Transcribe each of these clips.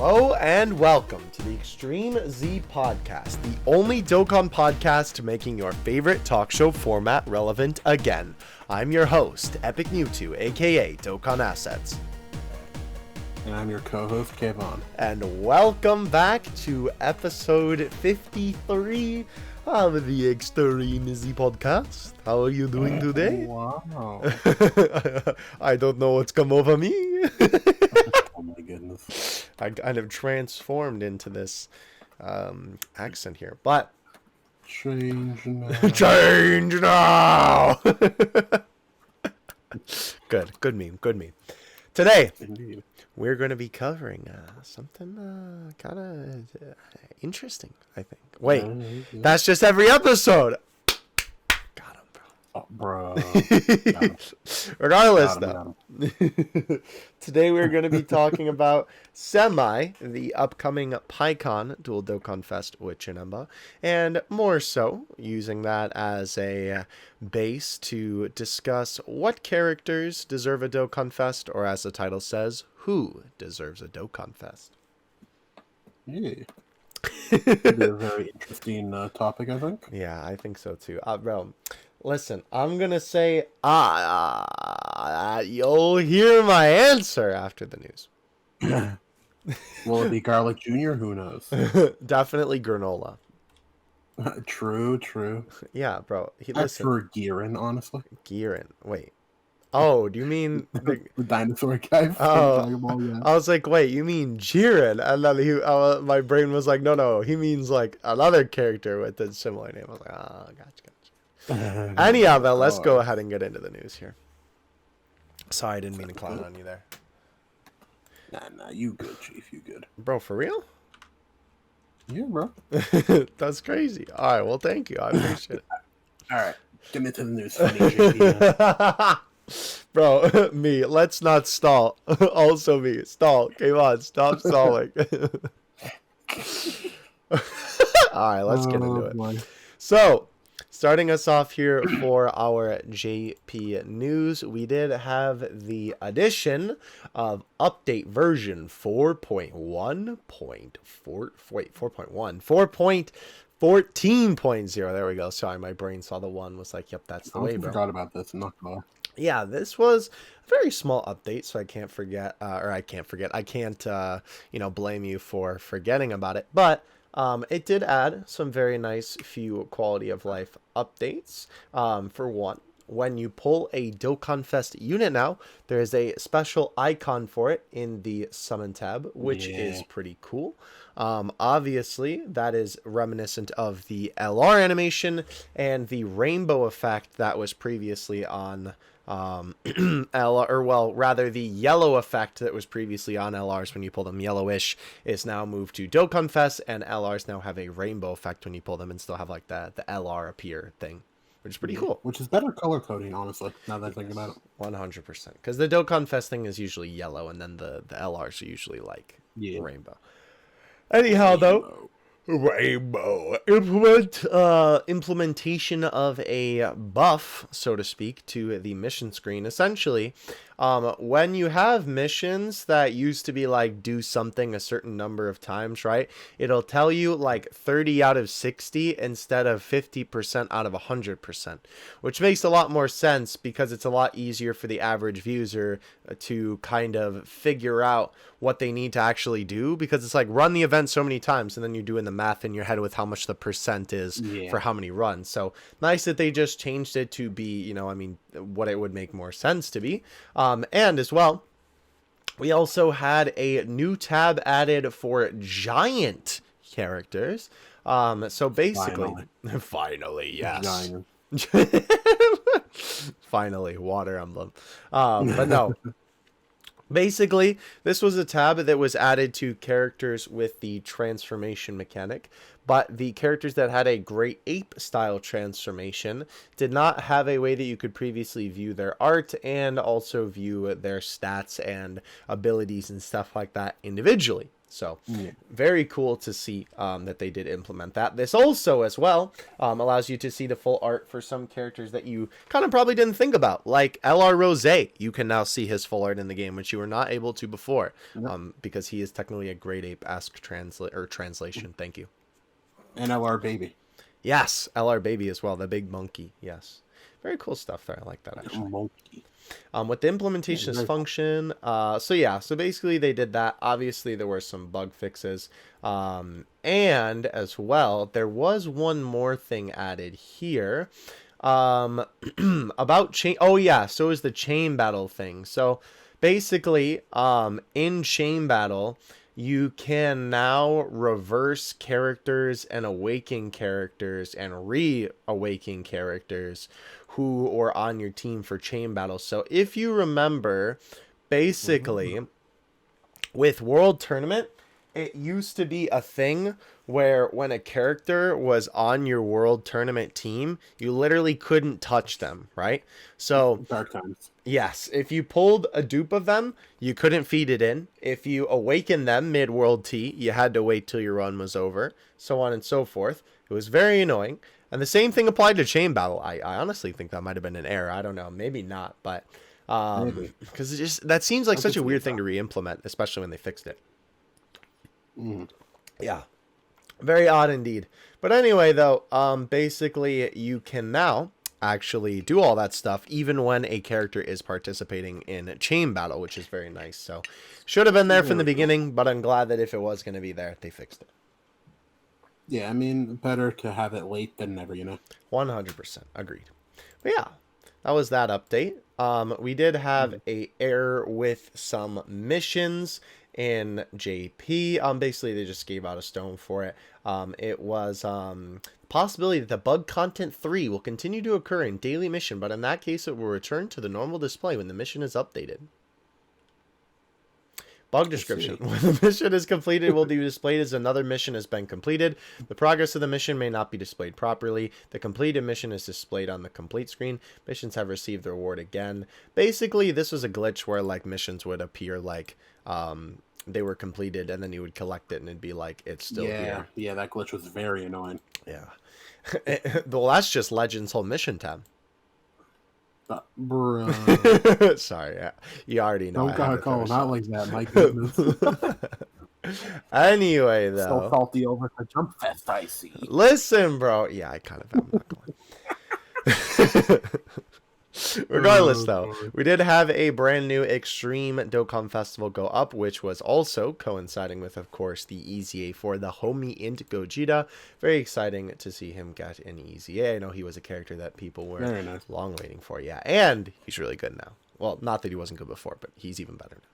Hello and welcome to the Extreme Z Podcast, the only Dokkan podcast making your favorite talk show format relevant again. I'm your host, Epic Mewtwo, aka Dokkan Assets. And I'm your co-host, Kevon. And welcome back to episode 53 of the Extreme Z Podcast. How are you doing today? Wow. I don't know what's come over me. Oh my goodness. I kind of transformed into this accent here, but Change now. change now. Good meme. Today Indeed. we're going to be covering something kind of interesting, I think. Wait, that's just every episode. Got him, bro. Oh, bro. Regardless, Got him. today we're going to be talking about the upcoming Pikkon Dual Dokkan Fest with Chinemba, and more so using that as a base to discuss what characters deserve a Dokkan Fest, or as the title says, who deserves a Dokkan Fest. Yeah. It'll be a very interesting topic, I think. Yeah, I think so too. Bro, listen, I'm going to say, you'll hear my answer after the news. Will it be Garlic Jr.? Who knows? Definitely granola. True. Yeah, bro. I Listen, prefer Giran, honestly. Giran. Wait. Oh, do you mean... The dinosaur guy from Oh, Dragon Ball, yeah. I was like, wait, you mean Jiren? And then my brain was like, no, he means like another character with a similar name. I was like, gotcha. Anyhow, then let's go ahead and get into the news here. Sorry, I didn't mean to clown on you there. Nah, you good, Chief, you good. Bro, for real? Yeah, bro. That's crazy. All right, well, thank you. I appreciate it. Alright, get me to the news, funny JP. Bro, me, let's not stall. Also me, stall. Come on, stop stalling. Alright, let's get into it. Boy. So, starting us off here for our JP news, we did have the addition of update version 4.14.0. There we go. Sorry, my brain saw the one, was like, yep, that's the way, I bro. forgot about this. I'm not gonna lie. Yeah, this was a very small update, so I can't forget, I can't, blame you for forgetting about it, but it did add some very nice few quality of life updates. For one, when you pull a Dokkan Fest unit now, there is a special icon for it in the summon tab, which is pretty cool. Obviously, that is reminiscent of the LR animation and the rainbow effect that was previously on the yellow effect that was previously on LRs when you pull them yellowish is now moved to Dokkan Fest, and LRs now have a rainbow effect when you pull them and still have like the LR appear thing, which is pretty cool. Which is better color coding, honestly, now that I think about it. 100%. Because the Dokkan Fest thing is usually yellow, and then the LRs are usually like rainbow. Anyhow, though, rainbow implementation of a buff, so to speak, to the mission screen. Essentially, when you have missions that used to be like do something a certain number of times, right? It'll tell you like 30 out of 60 instead of 50% out of 100%, which makes a lot more sense because it's a lot easier for the average user to kind of figure out what they need to actually do, because it's like run the event so many times and then you're doing the math in your head with how much the percent is for how many runs. So nice that they just changed it to be, what it would make more sense to be. And as well, we also had a new tab added for giant characters. So basically, finally yes. Finally, Water Emblem. But no. Basically, this was a tab that was added to characters with the transformation mechanic, but the characters that had a Great Ape style transformation did not have a way that you could previously view their art and also view their stats and abilities and stuff like that individually. So Yeah. very cool to see that they did implement that. This also, as well, allows you to see the full art for some characters that you kind of probably didn't think about, like LR Rose. You can now see his full art in the game, which you were not able to before, because he is technically a Great Ape-esque translation. Thank you. And LR Baby. Yes, LR Baby as well, the big monkey. Yes. Very cool stuff there. I like that, actually. Monkey. With the implementation function, so basically they did that. Obviously, there were some bug fixes. And as well, there was one more thing added here. About chain. Oh, yeah. So it was the chain battle thing. So basically, in chain battle, you can now reverse characters and awaken characters and reawaken characters who are on your team for chain battle. So if you remember, basically, with World Tournament, it used to be a thing where when a character was on your World Tournament team, you literally couldn't touch them, right? So Dark times. yes, if you pulled a dupe of them, you couldn't feed it in. If you awakened them mid-World T, you had to wait till your run was over, so on and so forth. It was very annoying. And the same thing applied to chain battle. I honestly think that might have been an error. I don't know. Maybe not, but because that seems like such a weird thing to re-implement, especially when they fixed it. Yeah. Very odd indeed. But anyway, though, basically you can now actually do all that stuff even when a character is participating in chain battle, which is very nice. So should have been there from the beginning, but I'm glad that if it was going to be there, they fixed it. Yeah, I mean, better to have it late than never, 100% agreed. But yeah, that was that update. We did have a error with some missions in JP. Basically they just gave out a stone for it. It was possibility that the bug content 3 will continue to occur in daily mission, but in that case it will return to the normal display when the mission is updated. Bug description. When the mission is completed, it will be displayed as another mission has been completed. The progress of the mission may not be displayed properly. The completed mission is displayed on the complete screen. Missions have received the reward again. Basically, this was a glitch where like missions would appear like they were completed, and then you would collect it, and it'd be like it's still here. Yeah, that glitch was very annoying. Yeah. Well, that's just Legends whole mission tab. Bro. Sorry, you already know. Don't gotta call him out like that, my goodness. Anyway, though. So salty over the Jump Fest, I see. Listen, bro. Yeah, I kind of am. Not going. Regardless, though, we did have a brand new Extreme Dokkan Festival go up, which was also coinciding with, of course, the EZA for the homie Int Gogeta. Very exciting to see him get an EZA. I know he was a character that people were long waiting for. Yeah, and he's really good now. Well, not that he wasn't good before, but he's even better now.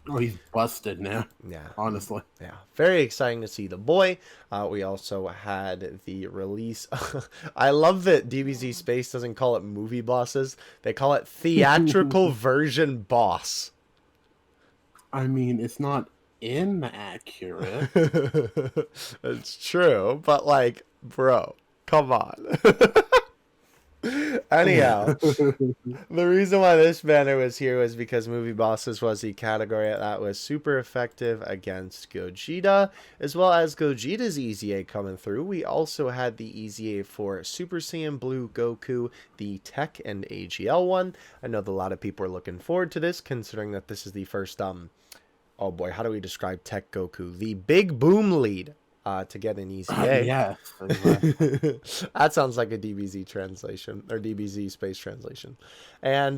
Oh, he's busted now. Yeah. Honestly. Yeah. Very exciting to see the boy. We also had the release. I love that DBZ Space doesn't call it movie bosses. They call it theatrical version boss. I mean, it's not inaccurate. It's true, but like, bro, come on. Anyhow, the reason why this banner was here was because Movie Bosses was the category that was super effective against Gogeta, as well as Gogeta's EZA coming through. We also had the EZA for Super Saiyan Blue Goku, the Tech and AGL one. I know that a lot of people are looking forward to this, considering that this is the first, oh boy, how do we describe Tech Goku? The Big Boom lead. To get an EZA. Yeah. That sounds like a DBZ translation, or DBZ Space translation. And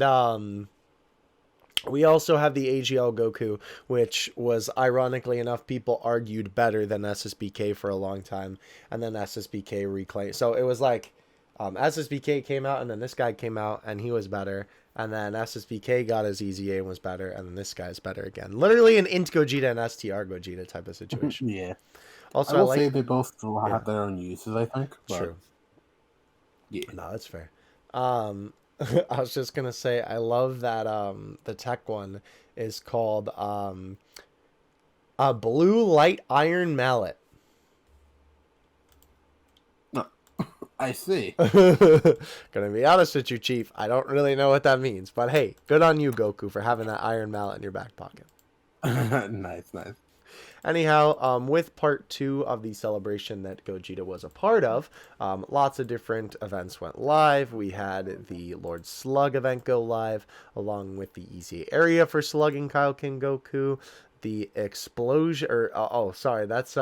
we also have the AGL Goku, which was, ironically enough, people argued better than SSBK for a long time, and then SSBK reclaimed. So it was like SSBK came out, and then this guy came out, and he was better. And then SSBK got his EZA and was better, and then this guy's better again. Literally an Int Gogeta and STR Gogeta type of situation. Yeah. Also, I will say they both have their own uses, I think. But... True. Yeah. No, that's fair. I was just going to say, I love that the tech one is called a Blue Light Iron Mallet. No, I see. Gonna be honest with you, Chief. I don't really know what that means. But hey, good on you, Goku, for having that iron mallet in your back pocket. Nice. Anyhow, with part 2 of the celebration that Gogeta was a part of, lots of different events went live. We had the Lord Slug event go live, along with the easy area for slugging Kaioken Goku. The explosion, that's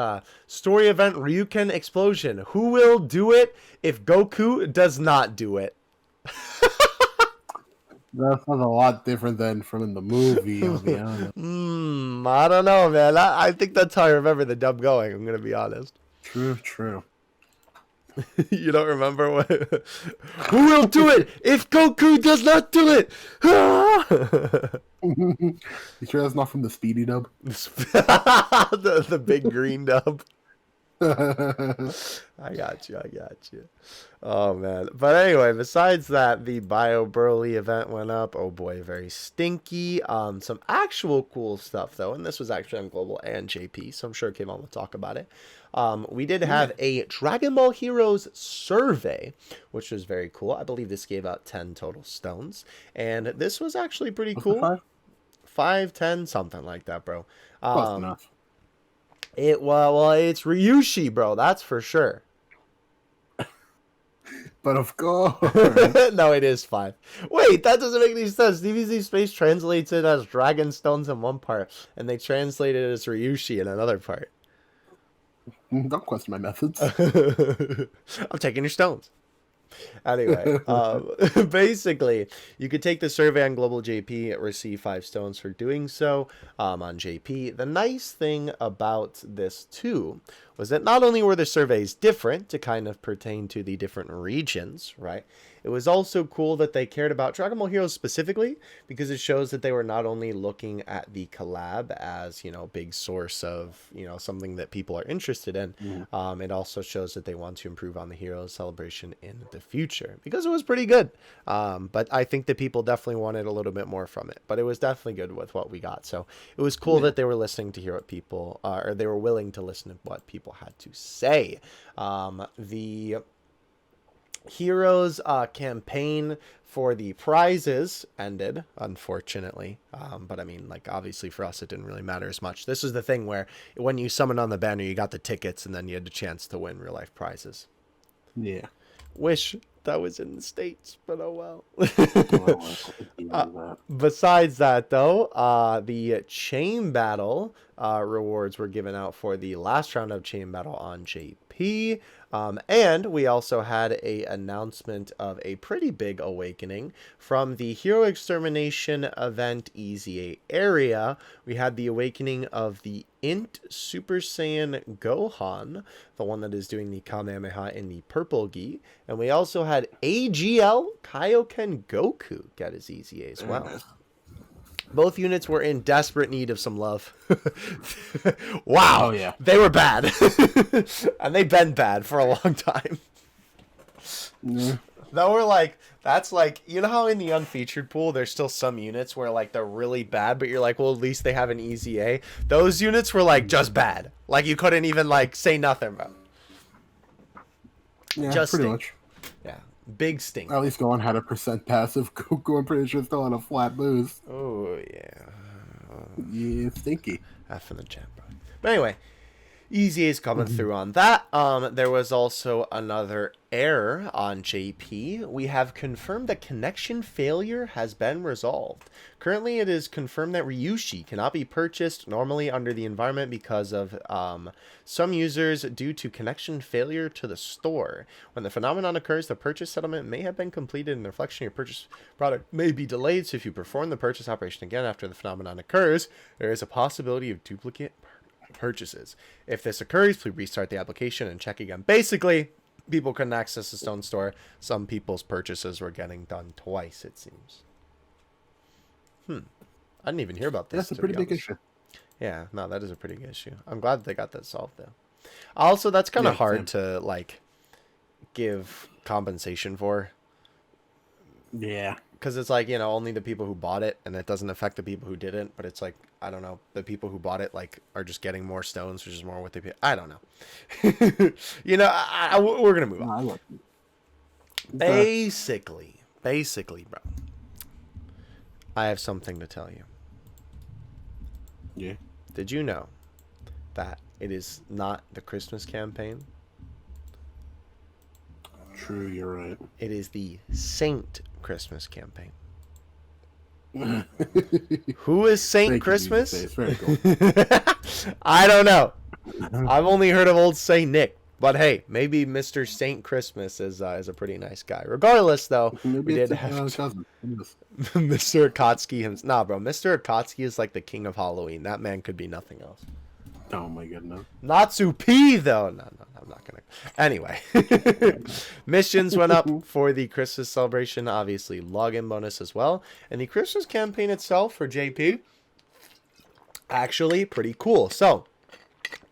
story event Ryuken explosion. Who will do it if Goku does not do it? That sounds a lot different than from in the movie, I'll be honest. I don't know, man. I think that's how I remember the dub going. I'm gonna be honest. True. You don't remember what? Who will do it if Goku does not do it? You sure that's not from the Speedy dub? the big green dub. I got you. Oh man. But anyway, besides that, the Bio Broly event went up. Oh boy, very stinky. Some actual cool stuff though, and this was actually on Global and JP, so I'm sure Kim will talk about it. We did have a Dragon Ball Heroes survey, which was very cool. I believe this gave out 10 total stones, and this was actually pretty cool. 5, 10, something like that, bro. Close enough. It's Ryushi, bro. That's for sure. But of course. No, it is 5. Wait, that doesn't make any sense. DBZ Space translates it as Dragon Stones in one part, and they translate it as Ryushi in another part. Don't question my methods. I'm taking your stones. Anyway, basically, you could take the survey on Global JP, receive 5 stones for doing so on JP. The nice thing about this, too, was that not only were the surveys different to kind of pertain to the different regions, right? It was also cool that they cared about Dragon Ball Heroes specifically, because it shows that they were not only looking at the collab as, big source of, something that people are interested in. It also shows that they want to improve on the Heroes celebration in the future, because it was pretty good. But I think that people definitely wanted a little bit more from it, but it was definitely good with what we got. So it was cool that they were listening to hear what people, or they were willing to listen to what people had to say. The Heroes campaign for the prizes ended, unfortunately. But I mean, obviously for us, it didn't really matter as much. This is the thing where when you summoned on the banner, you got the tickets and then you had the chance to win real life prizes. Yeah. Wish that was in the States, but oh well. Besides that, though, the chain battle rewards were given out for the last round of chain battle on JP. And we also had a announcement of a pretty big awakening from the Hero Extermination event EZA area. We had the awakening of the Int Super Saiyan Gohan, the one that is doing the Kamehameha in the purple gi. And we also had AGL Kaioken Goku get his EZA as well. Both units were in desperate need of some love. Wow. Oh, yeah. They were bad. And they've been bad for a long time. Yeah. That's you know how in the unfeatured pool, there's still some units where they're really bad, but you're well, at least they have an EZA. Those units were just bad. You couldn't even say nothing, bro. Yeah, just pretty stink. much. Yeah. Big stink. At least Gohan had a % passive. Goku, I'm pretty sure, still on a flat boost. Oh, yeah. Yeah, stinky. F in the chat, bro. But anyway, EZA is coming through on that. There was also another error on JP. We have confirmed that connection failure has been resolved. Currently, it is confirmed that Ryushi cannot be purchased normally under the environment because of some users due to connection failure to the store. When the phenomenon occurs, the purchase settlement may have been completed and the reflection of your purchase product may be delayed. So if you perform the purchase operation again after the phenomenon occurs, there is a possibility of duplicate purchases. If this occurs, please restart the application and check again. Basically, people couldn't access the Stone Store. Some people's purchases were getting done twice, it seems. I didn't even hear about this. That's a pretty big issue. Yeah, no, that is a pretty big issue. I'm glad they got that solved, though. Also, that's kind of hard to, give compensation for. Yeah. Because it's only the people who bought it, and it doesn't affect the people who didn't. But it's I don't know, the people who bought it are just getting more stones, which is more what they pay. I don't know. We're gonna move on. Basically, bro, I have something to tell you. Yeah. Did you know that it is not the Christmas campaign. True, you're right. It is the Saint Christmas campaign. Who is Saint Christmas? It's very cool. I don't know. I've only heard of old Saint Nick. But hey, maybe Mr. Saint Christmas is a pretty nice guy. Regardless, though, Maybe we it's did have cousin. Mr. Akatsuki. Nah, bro. Mr. Akatsuki is like the king of Halloween. That man could be nothing else. Oh my goodness. Natsu P, though. No, I'm not gonna. Anyway, missions went up for the Christmas celebration. Obviously, login bonus as well, and the Christmas campaign itself for JP. Actually, pretty cool. So,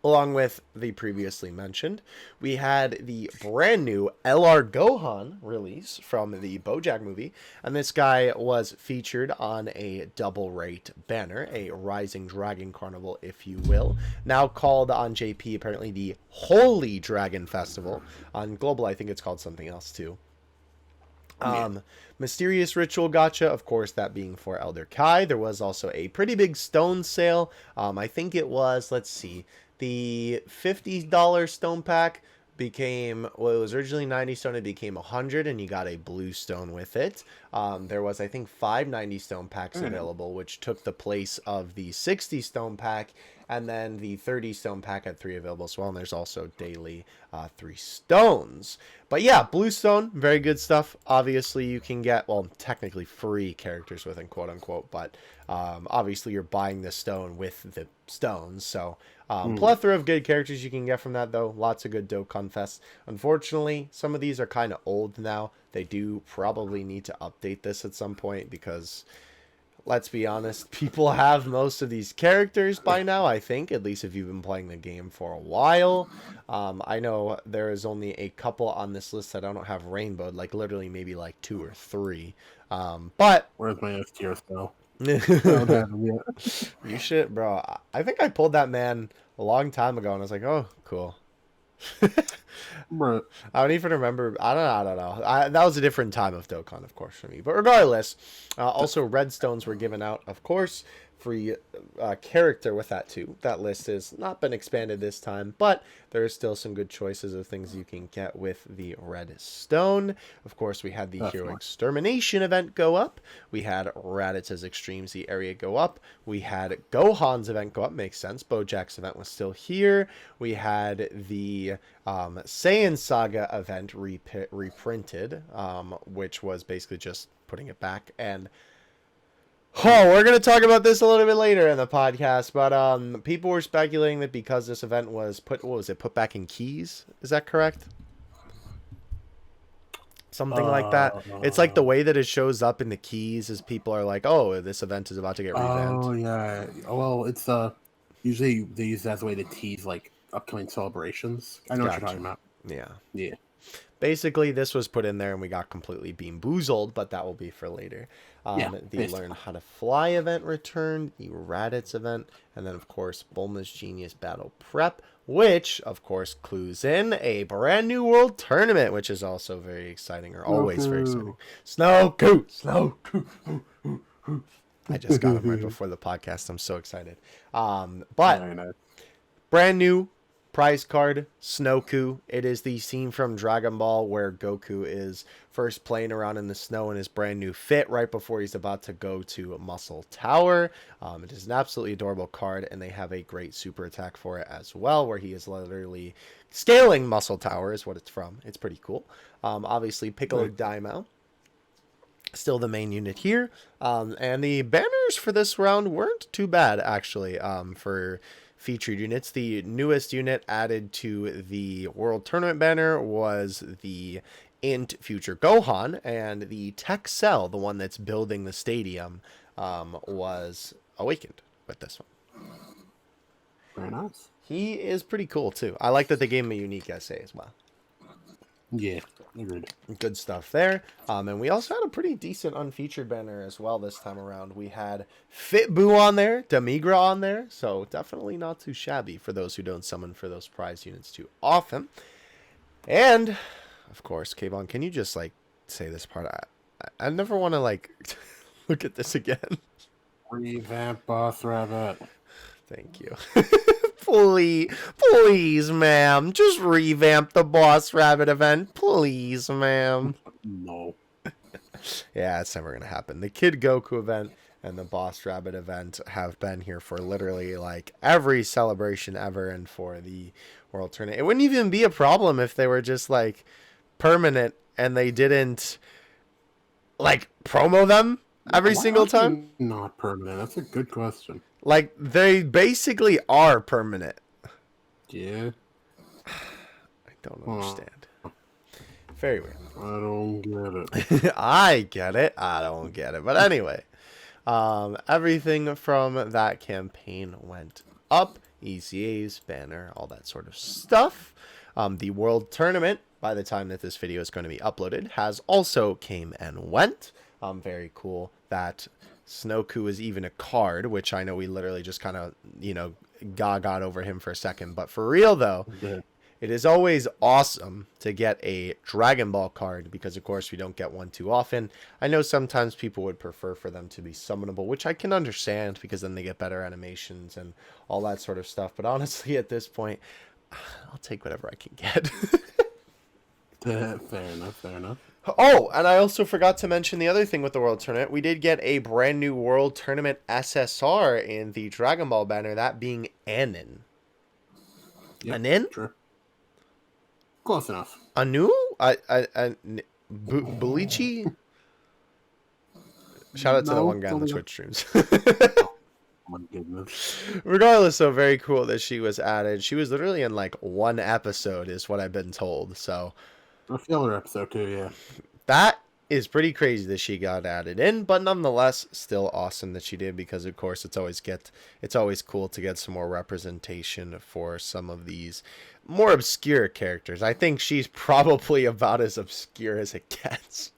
along with the previously mentioned, we had the brand new LR Gohan release from the BoJack movie, and this guy was featured on a double rate banner, a Rising Dragon Carnival, if you will, now called on JP apparently the Holy Dragon Festival. On Global, I think it's called something else too. Mysterious Ritual Gacha, of course, that being for Elder Kai. There was also a pretty big stone sale. I think it was, let's see, the $50 stone pack became, well, it was originally 90 stone, it became 100, and you got a blue stone with it. There was, I think, 5 90 stone packs available, which took the place of the 60 stone pack, and then the 30 stone pack had 3 available as well, and there's also daily 3 stones. But yeah, blue stone, very good stuff. Obviously, you can get, well, technically free characters with it, quote unquote, but obviously you're buying the stone with the stones, so plethora of good characters you can get from that, though. Lots of good Dokkan Fest. Unfortunately, some of these are kind of old now. They do probably need to update this at some point because, let's be honest, people have most of these characters by now, I think, at least if you've been playing the game for a while. I know there is only a couple on this list that I don't have rainbowed, like literally maybe like 2 or 3. But Where's my S tier though? You should, bro. I think I pulled that man a long time ago, and I was like, oh, cool. Right. I don't even remember. I don't know. That was a different time of Dokkan, of course, for me. But regardless, also red stones were given out, of course. Free character with that too. That list has not been expanded this time, but there are still some good choices of things you can get with the red stone. Of course, we had the Hero Extermination event go up. We had Raditz Extreme Z area go up. We had Gohan's event go up. Makes sense. BoJack's event was still here. We had the Saiyan Saga event reprinted, which was basically just putting it back. And oh, we're going to talk about this a little bit later in the podcast, but people were speculating that because this event was put back in keys? Is that correct? Something like that. It's like the way that it shows up in the keys is people are like, oh, this event is about to get revamped. Oh, yeah. Well, it's usually they use that as a way to tease like upcoming celebrations. I know what you're talking about. Yeah. Yeah. Basically, this was put in there and we got completely beamboozled, but that will be for later. The Learn How to Fly event returned, the Raditz event, and then, of course, Bulma's Genius Battle Prep, which, of course, clues in a brand new world tournament, which is also very exciting, or always very exciting. Snow-Coo! I just got him right before the podcast. I'm so excited. But brand new prize card, Snow-Coo. It is the scene from Dragon Ball where Goku is first playing around in the snow in his brand new fit right before he's about to go to Muscle Tower. It is an absolutely adorable card, and they have a great super attack for it as well, where he is literally scaling Muscle Tower is what it's from. It's pretty cool. Obviously, Piccolo Daimao, still the main unit here. And the banners for this round weren't too bad, actually, for featured units. The newest unit added to the World Tournament banner was the Int Future Gohan, and the Tech Cell, the one that's building the stadium, was awakened with this one. Very nice. He is pretty cool too. I like that they gave him a unique essay as well. Yeah, agreed. Good stuff there. And we also had a pretty decent unfeatured banner as well this time around. We had Fitboo on there, Demigra on there, so definitely not too shabby for those who don't summon for those prize units too often. And, of course, Kayvon, can you just, like, say this part? I never want to, like, look at this again. Revamp Boss Rabbit. Thank you. Please, ma'am, just revamp the Boss Rabbit event, please, ma'am. No. Yeah, it's never gonna happen. The Kid Goku event and the Boss Rabbit event have been here for literally like every celebration ever, and for the World Tournament. It wouldn't even be a problem if they were just like permanent and they didn't like promo them every single time. Not permanent. That's a good question. Like, they basically are permanent. Yeah. I don't understand. Very weird. I don't get it. I get it. I don't get it. But anyway, everything from that campaign went up. ECA's banner, all that sort of stuff. The World Tournament, by the time that this video is going to be uploaded, has also came and went. Very cool that Snoku is even a card, which I know we literally just kind of, got over him for a second. But for real, though, it is always awesome to get a Dragon Ball card because, of course, we don't get one too often. I know sometimes people would prefer for them to be summonable, which I can understand because then they get better animations and all that sort of stuff. But honestly, at this point, I'll take whatever I can get. Fair enough. Oh, and I also forgot to mention the other thing with the World Tournament. We did get a brand new World Tournament SSR in the Dragon Ball banner, that being Anin. Yep, Anin? Sure. Close enough. Anu? Belichi? Shout out to the one guy on the Twitch streams. My goodness. Regardless, so very cool that she was added. She was literally in like one episode, is what I've been told. So A filler episode too, yeah. that is pretty crazy that she got added in, but nonetheless, still awesome that she did because, of course, it's always cool to get some more representation for some of these more obscure characters. I think she's probably about as obscure as it gets.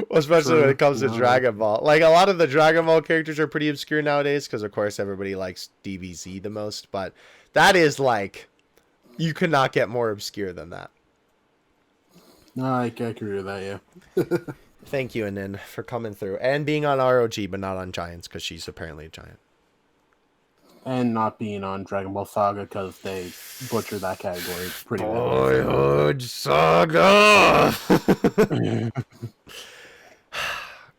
Well, especially when it comes to Dragon Ball. Like, a lot of the Dragon Ball characters are pretty obscure nowadays because, of course, everybody likes DBZ the most. But that is, like, you could not get more obscure than that. No, I agree with that, yeah. Thank you, Anin, for coming through. And being on ROG, but not on Giants because she's apparently a Giant. And not being on Dragon Ball Saga because they butchered that category pretty well. Boyhood Saga!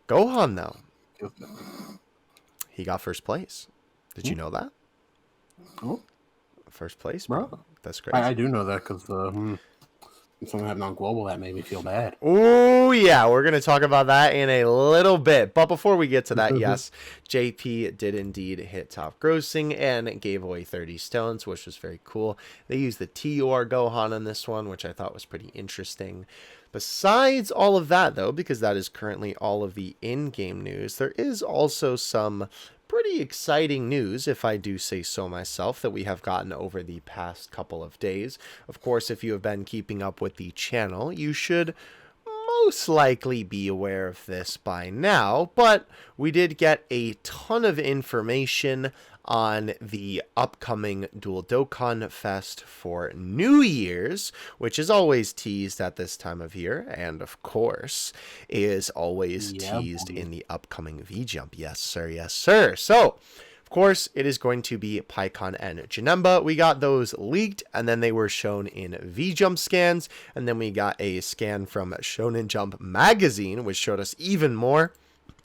Gohan, though. He got first place. Did you know that? Oh. First place, bro. That's crazy. I do know that because something happened on Global that made me feel bad. Oh, yeah. We're going to talk about that in a little bit. But before we get to that, yes, JP did indeed hit top grossing and gave away 30 stones, which was very cool. They used the TUR Gohan in this one, which I thought was pretty interesting. Besides all of that, though, because that is currently all of the in-game news, there is also some pretty exciting news, if I do say so myself, that we have gotten over the past couple of days. Of course, if you have been keeping up with the channel, you should most likely be aware of this by now, but we did get a ton of information on the upcoming Dual Dokkan Fest for New Year's, which is always teased at this time of year, and of course is always teased in the upcoming V-Jump. Yes, sir. Yes, sir. So, of course, it is going to be Pikkon and Janemba. We got those leaked, and then they were shown in V-Jump scans, and then we got a scan from Shonen Jump magazine, which showed us even more.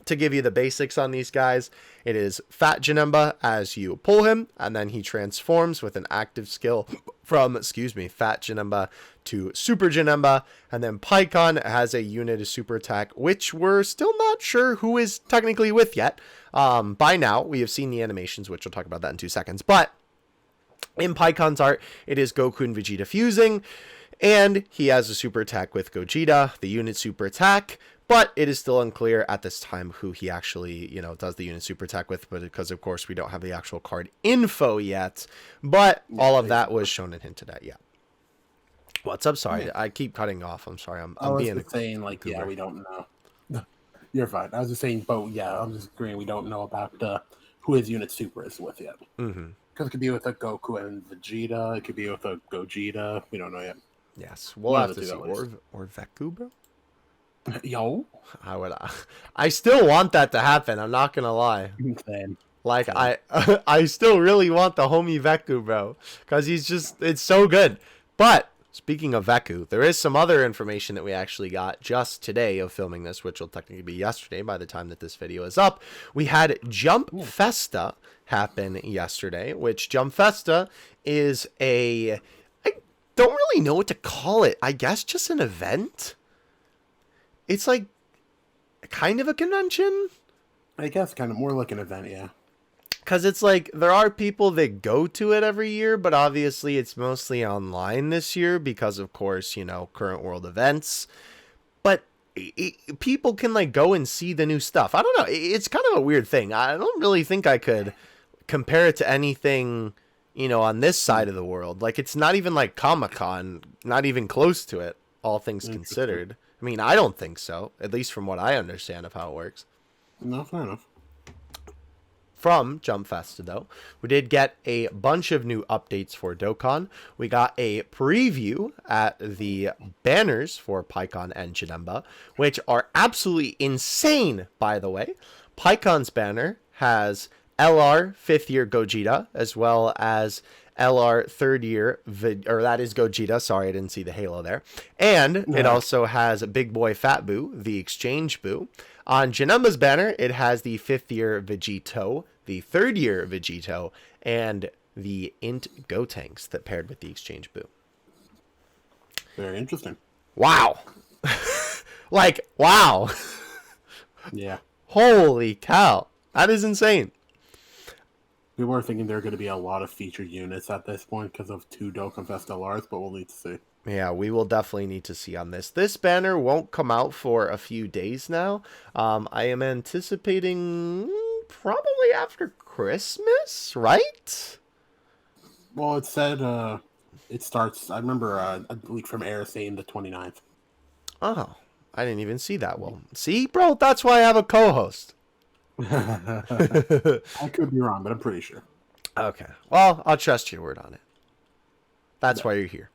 To give you the basics on these guys, it is Fat Janemba as you pull him, and then he transforms with an active skill from, Fat Janemba to Super Janemba, and then Pikkon has a unit of super attack, which we're still not sure who is technically with yet. By now, we have seen the animations, which we'll talk about that in 2 seconds, but in Pikkon's art, it is Goku and Vegeta fusing, and he has a super attack with Gogeta, the unit super attack. But it is still unclear at this time who he actually, does the unit super attack with, but because, of course, we don't have the actual card info yet. But all of that was shown and hinted at, yeah. What's up? Sorry, I keep cutting off. I'm sorry. I'm being saying, we don't know. You're fine. I was just saying, but yeah, I'm just agreeing we don't know about who his unit super is with yet. Because it could be with a Goku and Vegeta. It could be with a Gogeta. We don't know yet. Yes, we'll have to see. Or Veku, bro? Yo, I still want that to happen. I'm not gonna lie. Same. Like, I still really want the homie Veku, bro. Because it's so good. But, speaking of Veku, there is some other information that we actually got just today of filming this, which will technically be yesterday by the time that this video is up. We had Jump Festa happen yesterday, which Jump Festa is I don't really know what to call it. I guess just an event? It's like kind of a convention? I guess kind of more like an event, yeah. Because it's like there are people that go to it every year, but obviously it's mostly online this year because, of course, current world events. But people can like go and see the new stuff. I don't know. It's kind of a weird thing. I don't really think I could compare it to anything, on this side of the world. Like, it's not even like Comic-Con, not even close to it, all things considered. I mean, I don't think so, at least from what I understand of how it works. No, fair enough. From Jump Festa, though, we did get a bunch of new updates for Dokkan. We got a preview at the banners for Pikkon and Janemba, which are absolutely insane, by the way. Pikkon's banner has LR 5th year Gogeta, as well as LR 3rd year, or that is Gogeta, sorry, I didn't see the halo there. And it also has Big Boy Fat Boo, the exchange Boo. On Janemba's banner, it has the 5th year Vegito, the 3rd year Vegito, and the Int Gotenks that paired with the exchange Boo. Very interesting. Wow. Like, wow. Yeah. Holy cow. That is insane. We were thinking there are going to be a lot of featured units at this point because of 2 Dokkan Fest LRs, but we'll need to see. Yeah, we will definitely need to see on this. This banner won't come out for a few days now. I am anticipating probably after Christmas, right? Well, it said it starts, I remember a leak from Air saying the 29th. Oh, I didn't even see that one. See, bro, that's why I have a co-host. I could be wrong, but I'm pretty sure. Okay. Well, I'll trust your word on it. That's why you're here.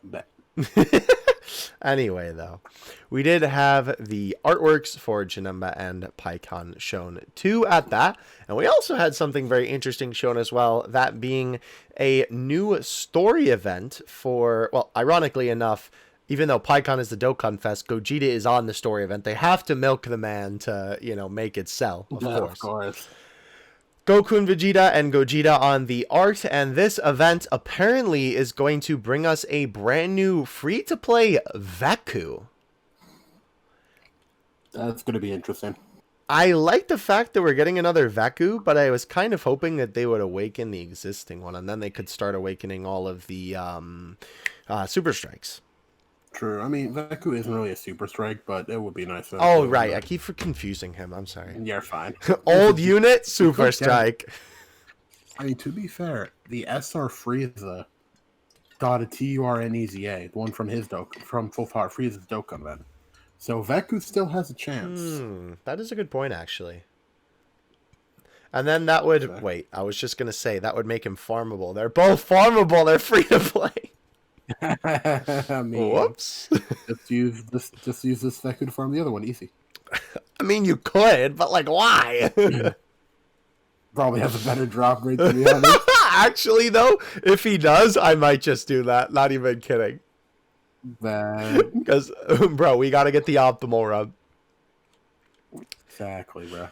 Bet. Anyway, though, we did have the artworks for Janemba and Pikkon shown too at that. And we also had something very interesting shown as well, that being a new story event for, well, ironically enough, even though Pikkon is the Dokkan Fest, Gogeta is on the story event. They have to milk the man to, make it sell, of course. Of course. Goku and Vegeta and Gogeta on the art, and this event apparently is going to bring us a brand new free-to-play Veku. That's going to be interesting. I like the fact that we're getting another Veku, but I was kind of hoping that they would awaken the existing one, and then they could start awakening all of the Super Strikes. True. I mean, Veku isn't really a Super Strike, but it would be nice. Oh, right. I keep confusing him. I'm sorry. You're fine. Old unit, Super Strike. I mean, to be fair, the SR Frieza got a TURNEZA, the one from from Full Power Frieza's Dokkan event. So Veku still has a chance. That is a good point, actually. And then that would... Wait, I was just going to say, that would make him farmable. They're both farmable. They're free to play. I mean, whoops. Just use this Veku to farm the other one, easy. I mean, you could, but like, why? Probably has a better drop rate, to be honest. Actually, though, if he does, I might just do that. Not even kidding. Because, bro, we got to get the optimal run. Exactly, bro.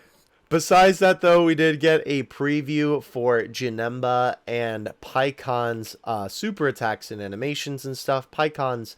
Besides that, though, we did get a preview for Janemba and Pikkon's super attacks and animations and stuff. Pikkon's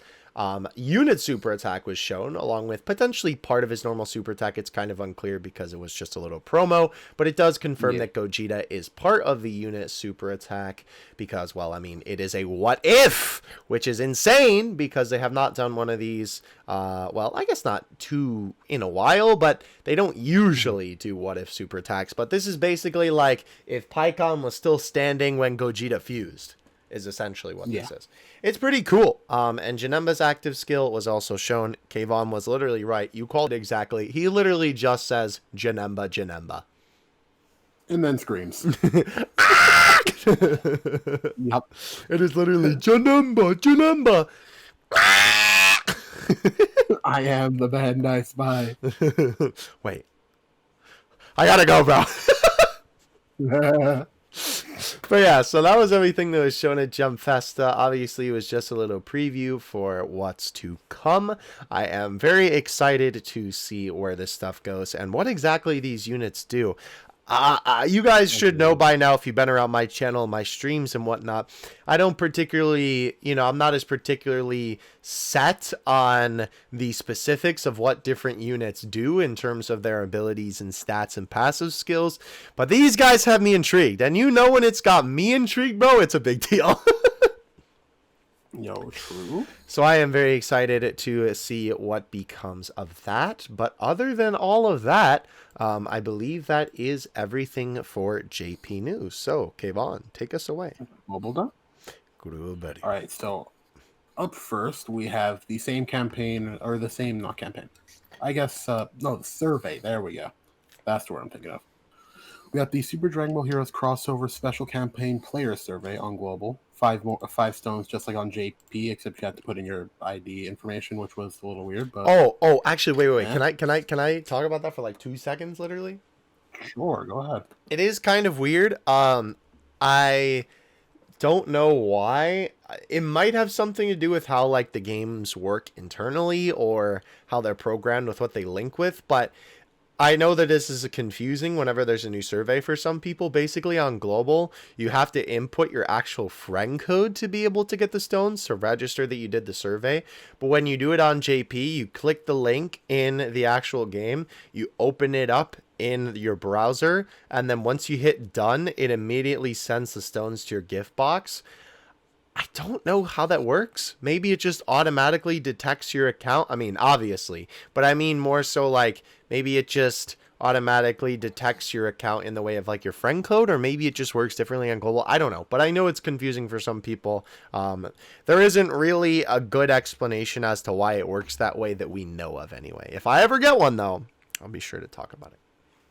unit super attack was shown, along with potentially part of his normal super attack. It's kind of unclear because it was just a little promo, but it does confirm that Gogeta is part of the unit super attack because, well, I mean, it is a what if, which is insane because they have not done one of these, well, I guess not too in a while, but they don't usually do what if super attacks. But this is basically like if Pikkon was still standing when Gogeta fused, is essentially what this is. It's pretty cool. And Janemba's active skill was also shown. Kayvon was literally right. You called it exactly. He literally just says Janemba, Janemba. And then screams. Yep. It is literally Janemba, Janemba. I am the bad nice spy. Wait. I gotta go, bro. But yeah, so that was everything that was shown at Jump Festa. Obviously, it was just a little preview for what's to come. I am very excited to see where this stuff goes and what exactly these units do. You guys should know by now, if you've been around my channel, my streams and whatnot, I don't particularly, I'm not as particularly set on the specifics of what different units do in terms of their abilities and stats and passive skills. But these guys have me intrigued. And when it's got me intrigued, bro, it's a big deal. Yo, true. So I am very excited to see what becomes of that. But other than all of that, I believe that is everything for JP News. So, Kayvon, take us away. Mobile done? Good, buddy. All right, so up first, we have the same campaign, or the same, not campaign. I guess, no, the survey. There we go. That's the word I'm thinking of. We got the Super Dragon Ball Heroes crossover special campaign player survey on Global. 5 stones, just like on JP, except you had to put in your ID information, which was a little weird. But actually, wait. Yeah. Can I talk about that for like 2 seconds, literally? Sure, go ahead. It is kind of weird. I don't know why. It might have something to do with how like the games work internally or how they're programmed with what they link with, but I know that this is confusing whenever there's a new survey for some people. Basically, on Global, you have to input your actual friend code to be able to get the stones to register that you did the survey. But when you do it on JP, you click the link in the actual game, you open it up in your browser, and then once you hit done, it immediately sends the stones to your gift box. I don't know how that works. Maybe it just automatically detects your account. I mean, obviously, but I mean more so like maybe it just automatically detects your account in the way of like your friend code, or maybe it just works differently on Global. I don't know, but I know it's confusing for some people. There isn't really a good explanation as to why it works that way that we know of anyway. If I ever get one though, I'll be sure to talk about it.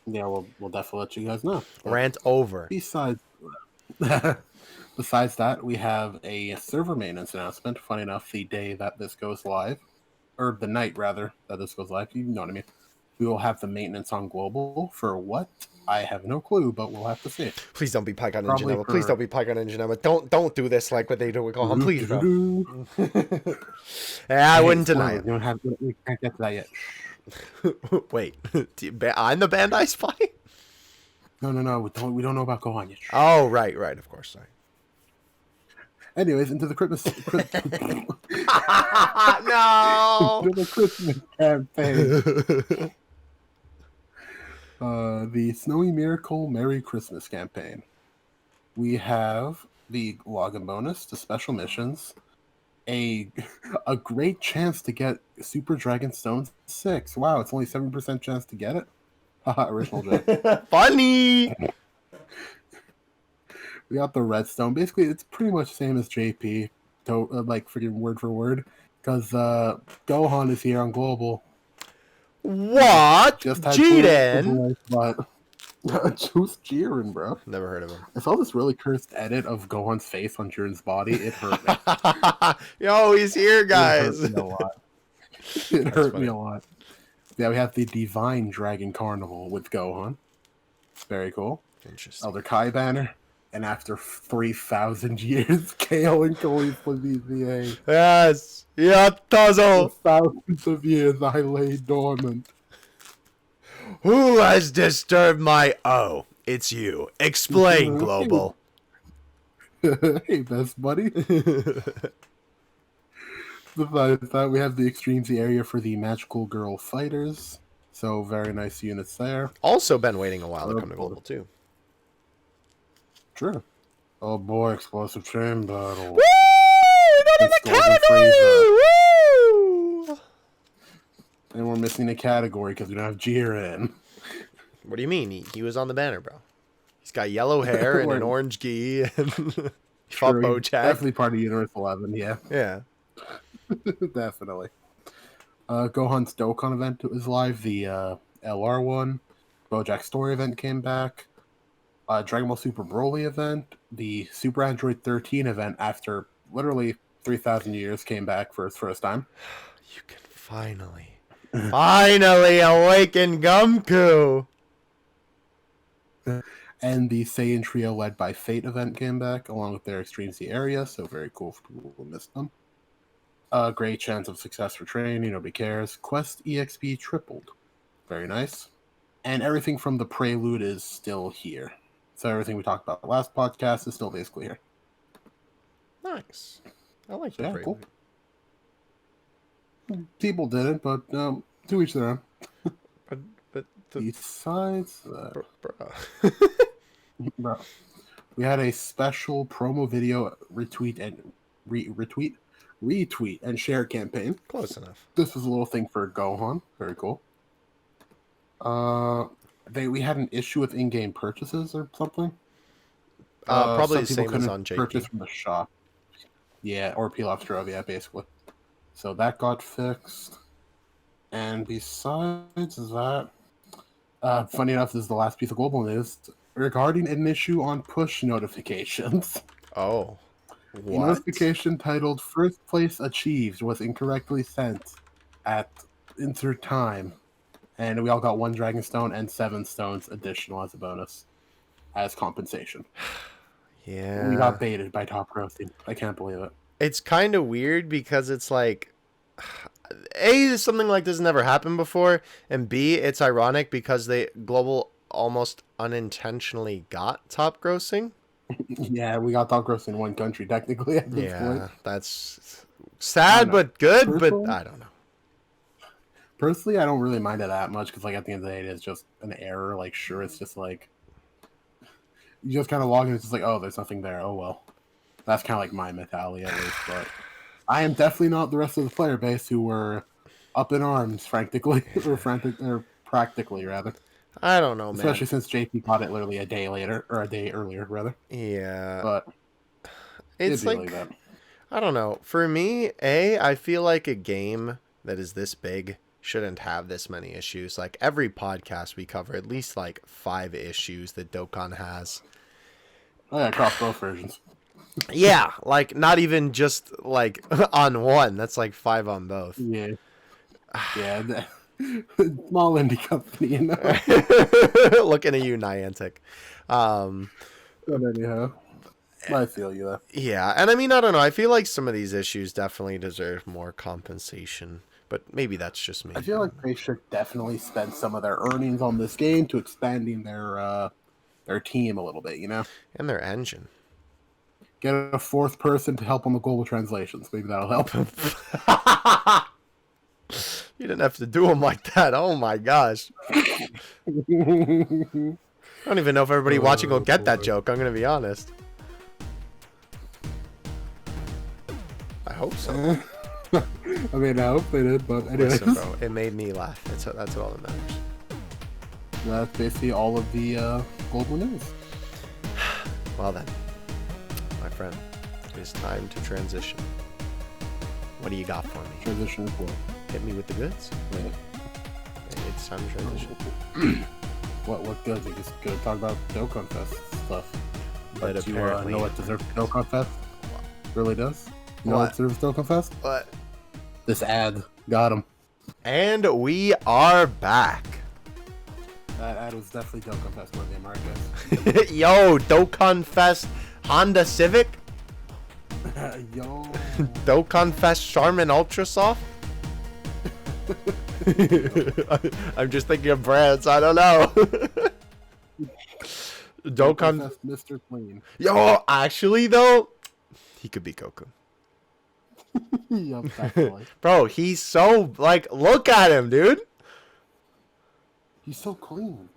Yeah, we'll definitely let you guys know. Rant over. Besides that, we have a server maintenance announcement. Funny enough, the day that this goes live, or the night rather that this goes live, you know what I mean. We will have the maintenance on Global for what? I have no clue, but we'll have to see. Please don't be Pikkon Ninja Number. Please don't be Pikkon Ninja Number. Don't do this like what they do with Gohan. Please, bro. Yeah, I wouldn't deny it. We can't get to that yet. Wait, I'm the Bandai spy? No. We don't know about Gohan yet. Oh, right. Of course, sorry. Anyways, into the Christmas. No. Into the Christmas campaign. The Snowy Miracle Merry Christmas campaign. We have the login bonus, the special missions, a great chance to get Super Dragon Stone 6. Wow, it's only 7% chance to get it. Haha, original joke. Funny. We got the redstone. Basically, it's pretty much the same as JP, like freaking word for word, because Gohan is here on Global. What? Jiren? Who's Jiren, bro? Never heard of him. I saw this really cursed edit of Gohan's face on Jiren's body. It hurt me. Yo, he's here, guys. It hurt me a lot. It hurt me a lot. Yeah, we have the Divine Dragon Carnival with Gohan. Very cool. Interesting. Elder Kai banner. And after 3,000 years, Kale and Khalifa VVA. Yes! Yattazo! Thousands of years I lay dormant. Who has disturbed my... Oh, it's you. Explain, Global. Hey, best buddy. Besides that, we have the Extremes area for the Magical Girl Fighters. So, very nice units there. Also been waiting a while to come to Global, too. True. Oh boy, explosive chain battle. Woo! Not in the category! Woo! And we're missing a category because we don't have Jiren. What do you mean? He was on the banner, bro. He's got yellow hair and an orange gi. And he fought Bojack. Definitely part of Universe 11, yeah. Yeah. Definitely. Gohan's Dokkan event was live. The LR one. Bojack Story event came back. Dragon Ball Super Broly event, the Super Android 13 event after literally 3,000 years came back for its first time. You can finally awaken Gumku. And the Saiyan Trio led by Fate event came back, along with their Extreme Z area, so very cool for people who missed them. Great chance of success for training, nobody cares. Quest EXP tripled. Very nice. And everything from the Prelude is still here. So everything we talked about last podcast is still basically here. Nice. I like the Prelude. Cool. People didn't, but to each their own. But besides that, bro. We had a special promo video retweet and share campaign. Close enough. This was a little thing for Gohan. Very cool. We had an issue with in-game purchases or something. Probably the same as on JP. Purchase from the shop. Yeah, or Pilaf drove, yeah, basically. So that got fixed. And besides that, funny enough, this is the last piece of global news regarding an issue on push notifications. Oh. What? The notification titled "First Place Achieved" was incorrectly sent at insert time. And we all got 1 Dragon Stone and 7 stones additional as a bonus, as compensation. Yeah. We got baited by Top Roasting. I can't believe it. It's kind of weird because it's like, A, something like this never happened before, and B, it's ironic because Global almost unintentionally got top grossing. Yeah, we got top grossing in one country, technically, at this point. That's sad, but good, personally, but I don't know. Personally, I don't really mind it that much because, like, at the end of the day, it is just an error. Like, sure, it's just like you just kind of log in. It's just like, oh, there's nothing there. Oh well, that's kind of like my mentality at least. But I am definitely not the rest of the player base who were up in arms, practically, or practically rather. I don't know, man. Especially since JP caught it literally a day earlier, rather. Yeah, but it's like that. I don't know. For me, I feel like a game that is this big shouldn't have this many issues. Like every podcast we cover at least like 5 issues that Dokkan has. Oh yeah, across both versions. Yeah, like not even just like on one. That's like 5 on both. Yeah. Yeah. Small indie company, you know. Looking at you, Niantic. But anyhow, I feel you though. Yeah, and I mean, I don't know. I feel like some of these issues definitely deserve more compensation. But maybe that's just me. I feel like they should definitely spend some of their earnings on this game to expanding their team a little bit, you know? And their engine. Get a 4th person to help on the global translations. Maybe that'll help. You didn't have to do them like that. Oh my gosh. I don't even know if everybody watching will get that joke. I'm going to be honest. I hope so. I mean, I hope they did, but anyways. Listen, bro, it made me laugh. That's all that matters. That's basically all of the global news. Well then, my friend, it is time to transition. What do you got for me? Transition is what? Hit me with the goods. Yeah. It's time to transition. What goods? You just go talk about Dokkan Fest stuff. But you apparently, know what deserves Dokkan Fest? Really does? You know what deserves Dokkan Fest? What? This ad. Got him. And we are back. That ad was definitely Dokkan Fest worthy, Marcus. Yo, Dokkan Fest Honda Civic? Yo. Dokkan Fest Charmin Ultra Soft? I'm just thinking of brands. I don't know. Dokkan Fest Mr. Clean. Yo, actually though, he could be Goku. Yep, definitely. Bro, he's so like, look at him, dude. He's so clean.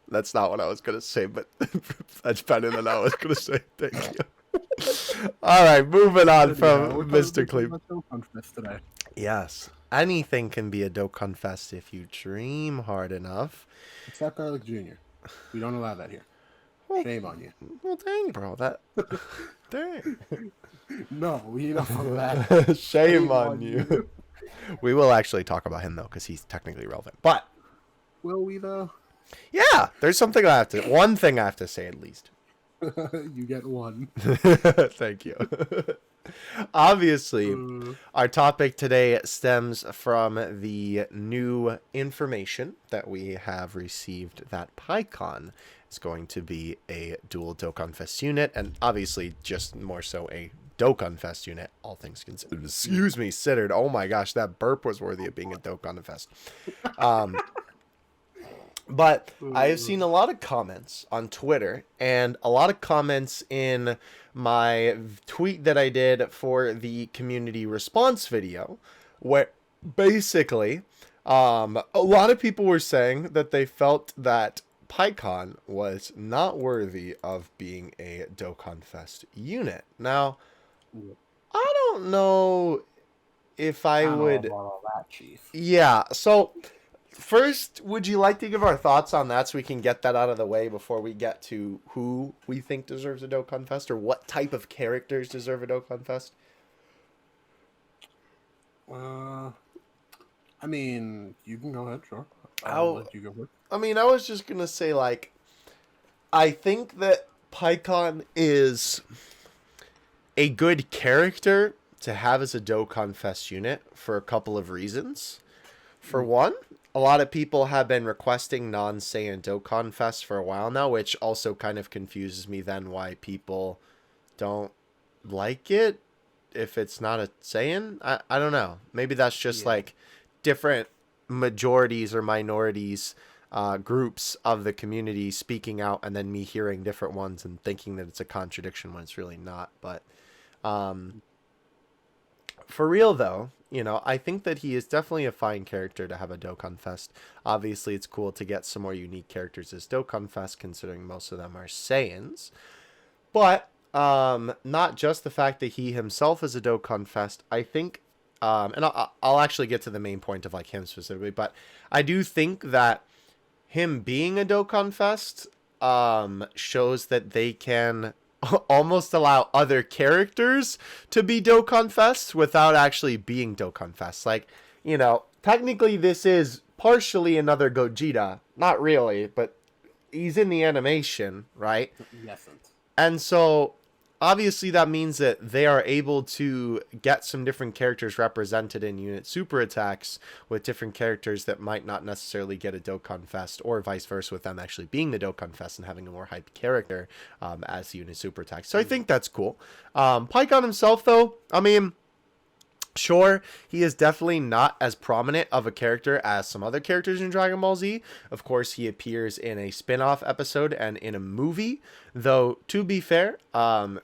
That's not what I was gonna say, but that's better than I was gonna say. Thank you. All right, moving on from Mr. Clean. Dokkan Fest today. Yes, anything can be a Dokkan Fest if you dream hard enough. Except Garlic Jr. We don't allow that here. Shame on you. Well, dang, bro. That. Dang. No, we don't know that. Shame on you. We will actually talk about him though, because he's technically relevant. But will we though? Yeah, there's something one thing I have to say at least. You get one. Thank you. Obviously, our topic today stems from the new information that we have received that Pikkon is going to be a dual Dokkan Fest unit, and obviously just more so a Dokkan Fest unit, all things considered. Excuse me, Sittard. Oh my gosh, that burp was worthy of being a Dokkan Fest. But I have seen a lot of comments on Twitter and a lot of comments in my tweet that I did for the community response video, where basically a lot of people were saying that they felt that Pikkon was not worthy of being a Dokkan Fest unit. Now, I don't know if I would. About all that, Chief. Yeah, so first, would you like to give our thoughts on that so we can get that out of the way before we get to who we think deserves a Dokkan Fest, or what type of characters deserve a Dokkan Fest? I mean, you can go ahead, sure. I'll let you go first. I mean, I was just going to say, like, I think that Pikkon is a good character to have as a Dokkan Fest unit for a couple of reasons. For one, a lot of people have been requesting non-Saiyan Dokkan Fest for a while now, which also kind of confuses me then why people don't like it if it's not a Saiyan. I don't know. Maybe that's just like different majorities or minorities groups of the community speaking out, and then me hearing different ones and thinking that it's a contradiction when it's really not. But for real though, you know, I think that he is definitely a fine character to have a Dokkan Fest. Obviously, it's cool to get some more unique characters as Dokkan Fest, considering most of them are Saiyans. But not just the fact that he himself is a Dokkan Fest. I think, and I'll actually get to the main point of like him specifically, but I do think that him being a Dokkan Fest shows that they can almost allow other characters to be Dokkan Fest without actually being Dokkan Fest. Like, you know, technically this is partially another Gogeta. Not really, but he's in the animation, right? Yes. And so obviously that means that they are able to get some different characters represented in unit super attacks with different characters that might not necessarily get a Dokkan Fest, or vice versa with them actually being the Dokkan Fest and having a more hyped character as the unit super attack. So I think that's cool. Pikkon himself though, I mean, sure, he is definitely not as prominent of a character as some other characters in Dragon Ball Z. Of course, he appears in a spin-off episode and in a movie. Though, to be fair,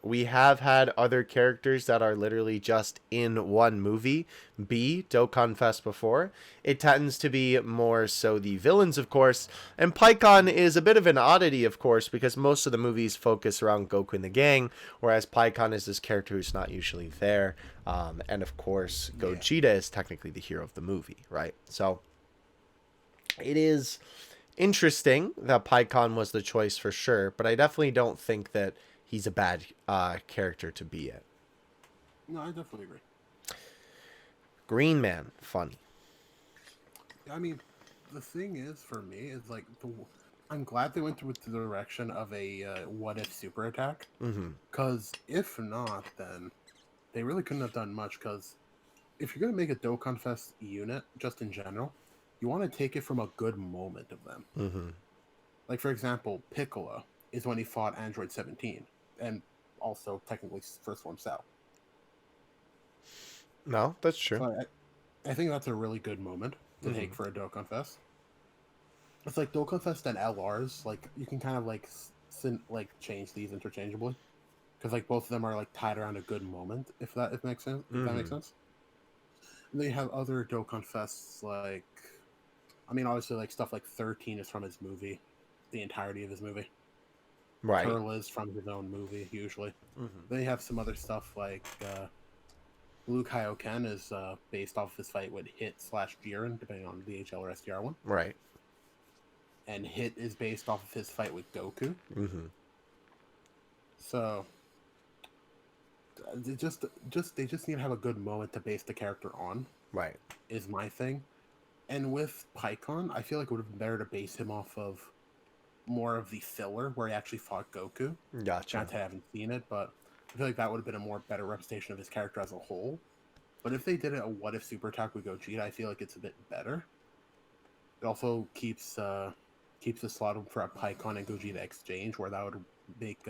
we have had other characters that are literally just in one movie be Dokkan Fest before. It tends to be more so the villains, of course. And Pikkon is a bit of an oddity, of course, because most of the movies focus around Goku and the gang, whereas Pikkon is this character who's not usually there. And of course, Gogeta is technically the hero of the movie, right? So it is interesting that Pikkon was the choice for sure, but I definitely don't think that he's a bad character to be it. No, I definitely agree. Green Man, funny. I mean, the thing is, for me, is like I'm glad they went with the direction of a what if super attack. Because if not, then they really couldn't have done much. Because if you're gonna make a Dokkan Fest unit, just in general, you want to take it from a good moment of them. Like, for example, Piccolo is when he fought Android 17, and also technically first form Cell. No, that's true. So I think that's a really good moment to take for a Dokkan Fest. It's like Dokkan Fest and LRs, like you can kind of like change these interchangeably, because like both of them are like tied around a good moment. If that makes sense. If that makes sense. And then you have other Dokkan Fests, like, I mean, obviously like stuff like 13 is from his movie, the entirety of his movie. Right. Pearl is from his own movie usually. Then you have some other stuff like Blue Kaioken is based off his fight with Hit/Jiren, depending on the HL or SDR one. Right. And Hit is based off of his fight with Goku. So they just need to have a good moment to base the character on. Right. Is my thing. And with Pikkon, I feel like it would have been better to base him off of more of the filler where he actually fought Goku. Gotcha. Granted, I haven't seen it, but I feel like that would have been a more better representation of his character as a whole. But if they did a what if super attack with Gogeta, I feel like it's a bit better. It also keeps keeps the slot open for a Pikkon and Gogeta exchange, where that would make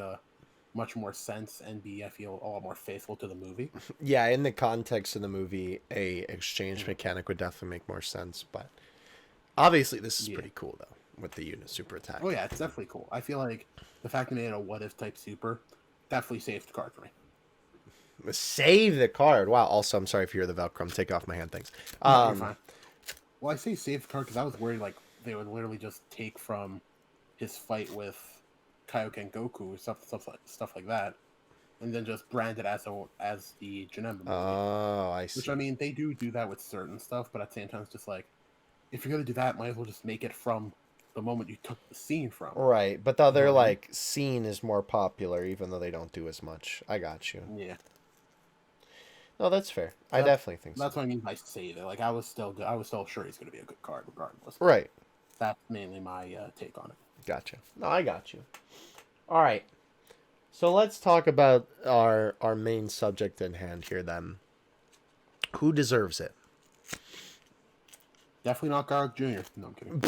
much more sense and be, I feel, a lot more faithful to the movie. Yeah, in the context of the movie, a exchange mechanic would definitely make more sense. But obviously, this is pretty cool though, with the unit super attack. Oh yeah, it's definitely cool. I feel like the fact that they made a what if type super definitely saved the card for me. Save the card. Wow. Also, I'm sorry if you hear the Velcrum. Take off my hand. Thanks. No, you're fine. Well, I say save the card because I was worried like they would literally just take from his fight with Kaioken Goku or stuff like that, and then just brand it as the Janemba movie. Oh, I see. Which, I mean, they do that with certain stuff, but at the same time, it's just like, if you're gonna do that, might as well just make it from the moment you took the scene from. Right, but the other like scene is more popular, even though they don't do as much. I got you. Yeah. No, that's fair. I definitely think so. That's what I mean by save it. Like I was still sure he's gonna be a good card regardless. Right. That's mainly my take on it. Gotcha. No, I got you. All right. So let's talk about our main subject in hand here then. Who deserves it? Definitely not Garlic Jr. No, I'm kidding.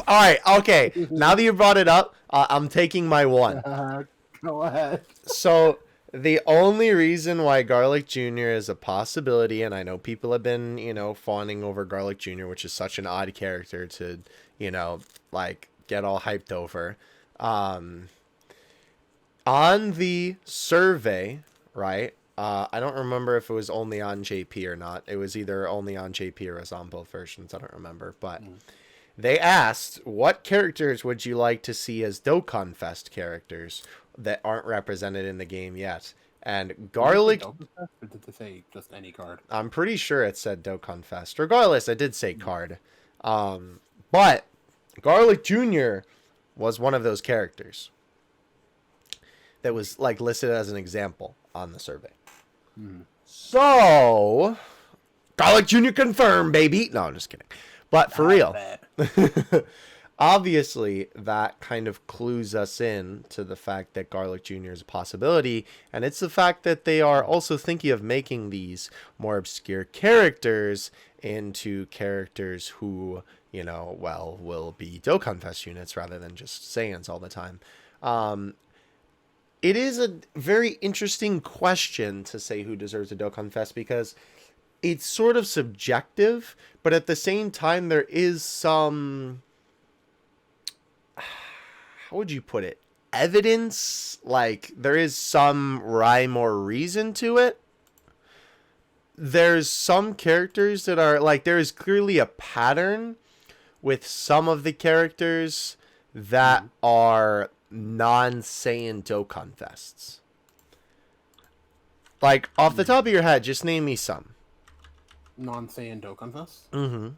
All right. Okay. Now that you brought it up, I'm taking my one. Go ahead. So the only reason why Garlic Jr. is a possibility, and I know people have been, fawning over Garlic Jr., which is such an odd character to, like get all hyped over. On the survey, right? I don't remember if it was only on JP or not. It was either only on JP or it was on both versions. I don't remember. But they asked, what characters would you like to see as Dokkan Fest characters that aren't represented in the game yet? And Garlic... Or did they say just any card? I'm pretty sure it said Dokkan Fest. Regardless, I did say card. But Garlic Jr. was one of those characters that was like listed as an example on the survey. So, Garlic Jr. confirmed, baby. No, I'm just kidding. But for real, obviously, that kind of clues us in to the fact that Garlic Jr. is a possibility. And it's the fact that they are also thinking of making these more obscure characters into characters who, will be Dokkan Fest units rather than just Saiyans all the time. It is a very interesting question to say who deserves a Dokkan Fest because it's sort of subjective, but at the same time, there is some, how would you put it? Evidence? Like, there is some rhyme or reason to it. There's some characters that are, like, there is clearly a pattern with some of the characters that are non-Saiyan Dokkan Fests. Like, off the top of your head, just name me some. Non-Saiyan Dokkan Fest? Mm-hmm.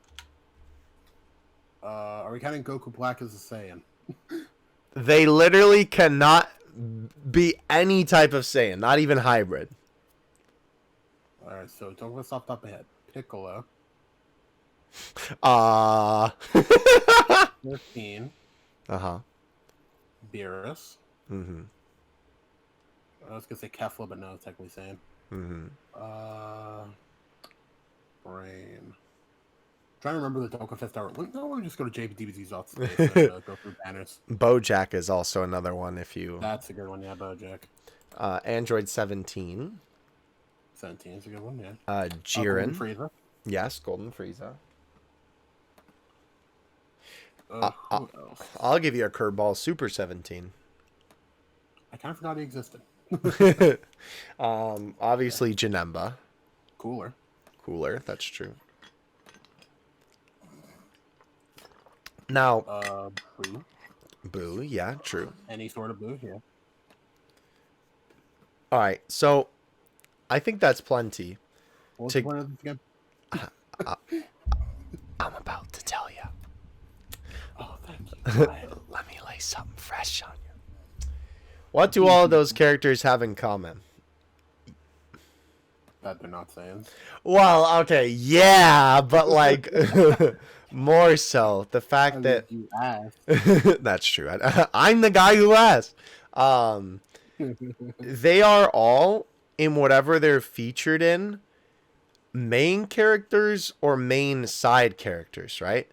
Are we counting Goku Black as a Saiyan? They literally cannot be any type of Saiyan, not even hybrid. Alright, so don't let's off the top of my head. Piccolo. 15. Uh-huh. Beerus. Mm-hmm. I was gonna say Kefla, but no, it's technically Saiyan. Mm-hmm. Brain. Trying to remember the Dokkan Fest hour. No, we'll just go to JBDBZ's off space and go through banners. Bojack is also another one if you... That's a good one, yeah, Bojack. Android 17. 17 is a good one, yeah. Jiren. Golden Frieza. Yes, Golden Frieza. Who else? I'll give you a curveball, Super 17. I kind of forgot he existed. Obviously, Janemba. Cooler, that's true. Now, Boo. Boo, yeah, true. Any sort of Boo, yeah. All right, so I think that's plenty. What was the point of this again? I'm about to tell you. Oh, thank you. Let me lay something fresh on you. What do all of those characters have in common? That they're not Saiyans. Well, okay, yeah, but like more so the fact that you asked. that's true. I'm the guy who asked. They are all in whatever they're featured in, main characters or main side characters, right?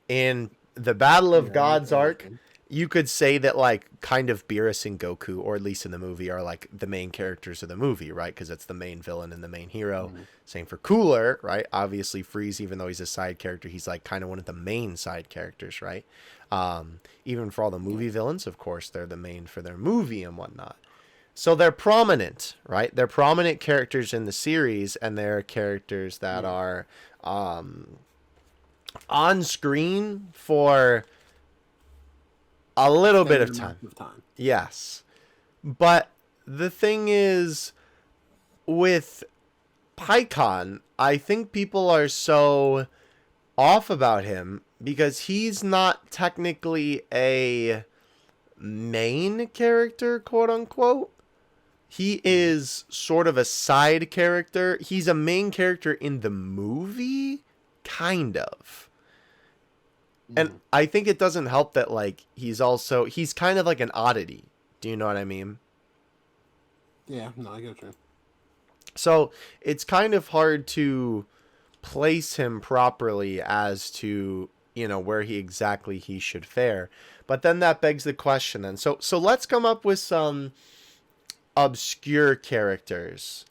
In the Battle of Yeah, Gods that is arc, good. you could say that like kind of Beerus and Goku, or at least in the movie, are like the main characters of the movie, right? Because it's the main villain and the main hero. Mhm. Same for Cooler, right? Obviously, Freeze, even though he's a side character, he's like kind of one of the main side characters, right? Even for all the Yeah. movie villains, of course, they're the main for their movie and whatnot. So they're prominent, right? They're prominent characters in the series, and they're characters that Yeah. are on screen for a little bit Extended of time. amount of time. Yes. But the thing is, with Pikkon, I think people are so off about him because he's not technically a main character, quote unquote. He Mhm. is sort of a side character. He's a main character in the movie, kind of. And Mhm. I think it doesn't help that like he's kind of like an oddity. Do you know what I mean? Yeah, no, I get you. So it's kind of hard to place him properly as to where he should fare. But then that begs the question. Then so let's come up with some obscure characters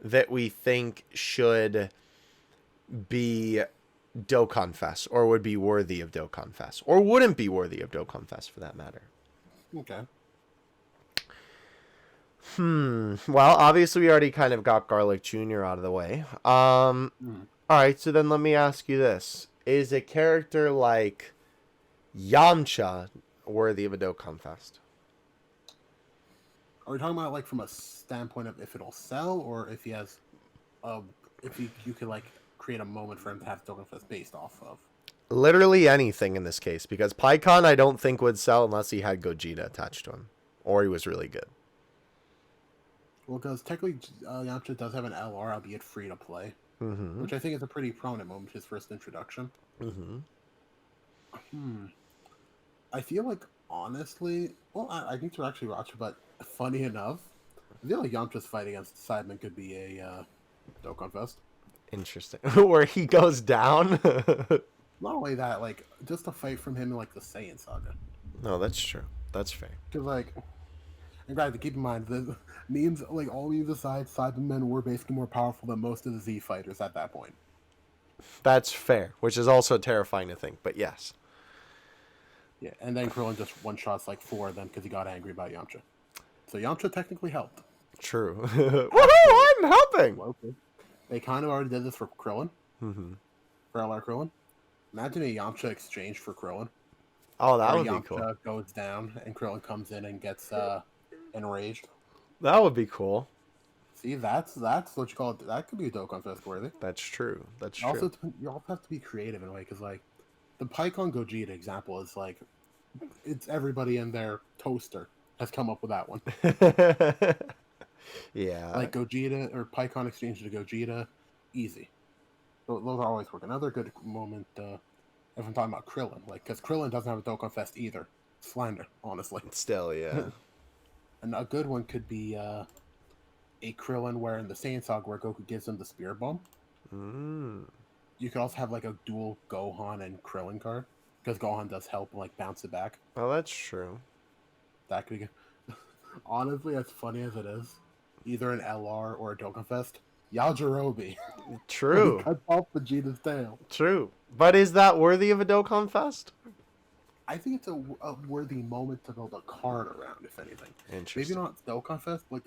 that we think should be Dokkan Fest or would be worthy of Dokkan Fest or wouldn't be worthy of Dokkan Fest for that matter. Okay. Well, obviously we already kind of got Garlic Jr. out of the way. Mhm. All right, so then let me ask you this. Is a character like Yamcha worthy of a Dokkan Fest? Are we talking about like from a standpoint of if it'll sell, or if he has, if you could like create a moment for him to have Dokkan Fest based off of? Literally anything in this case, because Pikkon I don't think would sell unless he had Gogeta attached to him, or he was really good. Well, because technically Yamcha does have an LR, albeit free to play, Mm-hmm. which I think is a pretty prominent moment, his first introduction. Mm-hmm. Hmm. I feel like honestly, well, I think to actually watch it, but funny enough, I feel like Yamcha's fight against Sidemen could be a Dokkan Fest. Interesting. Where he goes down. Not only that, like just a fight from him in like the Saiyan saga. No, that's true. That's fair. Because like, and guys, keep in mind the memes, like all memes aside, Cybermen were basically more powerful than most of the Z fighters at that point. That's fair, which is also terrifying to think, but yes. Yeah, and then Krillin just one shots like four of them because he got angry about Yamcha. So Yamcha technically helped. True. Woohoo! I'm helping. Well, okay. They kind of already did this for Krillin, Mm-hmm. for LR Krillin. Imagine a Yamcha exchange for Krillin. Oh, that Where would be Yamcha cool. goes down and Krillin comes in and gets enraged. That would be cool. See, that's what you call it. That could be a Dokkan Fest worthy. That's true. That's Also, true. you also have to be creative in a way because, like, the Pikkon Gogeta example is like, it's everybody in their toaster has come up with that one. Yeah. Like Gogeta or Pikkon exchange to Gogeta, easy. Those are always work. Another good moment, if I'm talking about Krillin, like, because Krillin doesn't have a Dokkan Fest either. Slander, honestly. Still, yeah. And a good one could be a Krillin where in the Saiyan Saga where Goku gives him the Spirit Bomb. Mm. You could also have like a dual Gohan and Krillin card because Gohan does help like bounce it back. Well, that's true. That could be good. Honestly, as funny as it is, either an LR or a Dokkan Fest, Yajirobe True. cuts off Vegeta's tail. True. But is that worthy of a Dokkan Fest? I think it's a worthy moment to build a card around, if anything. Maybe Interesting. not Dokkan Fest, like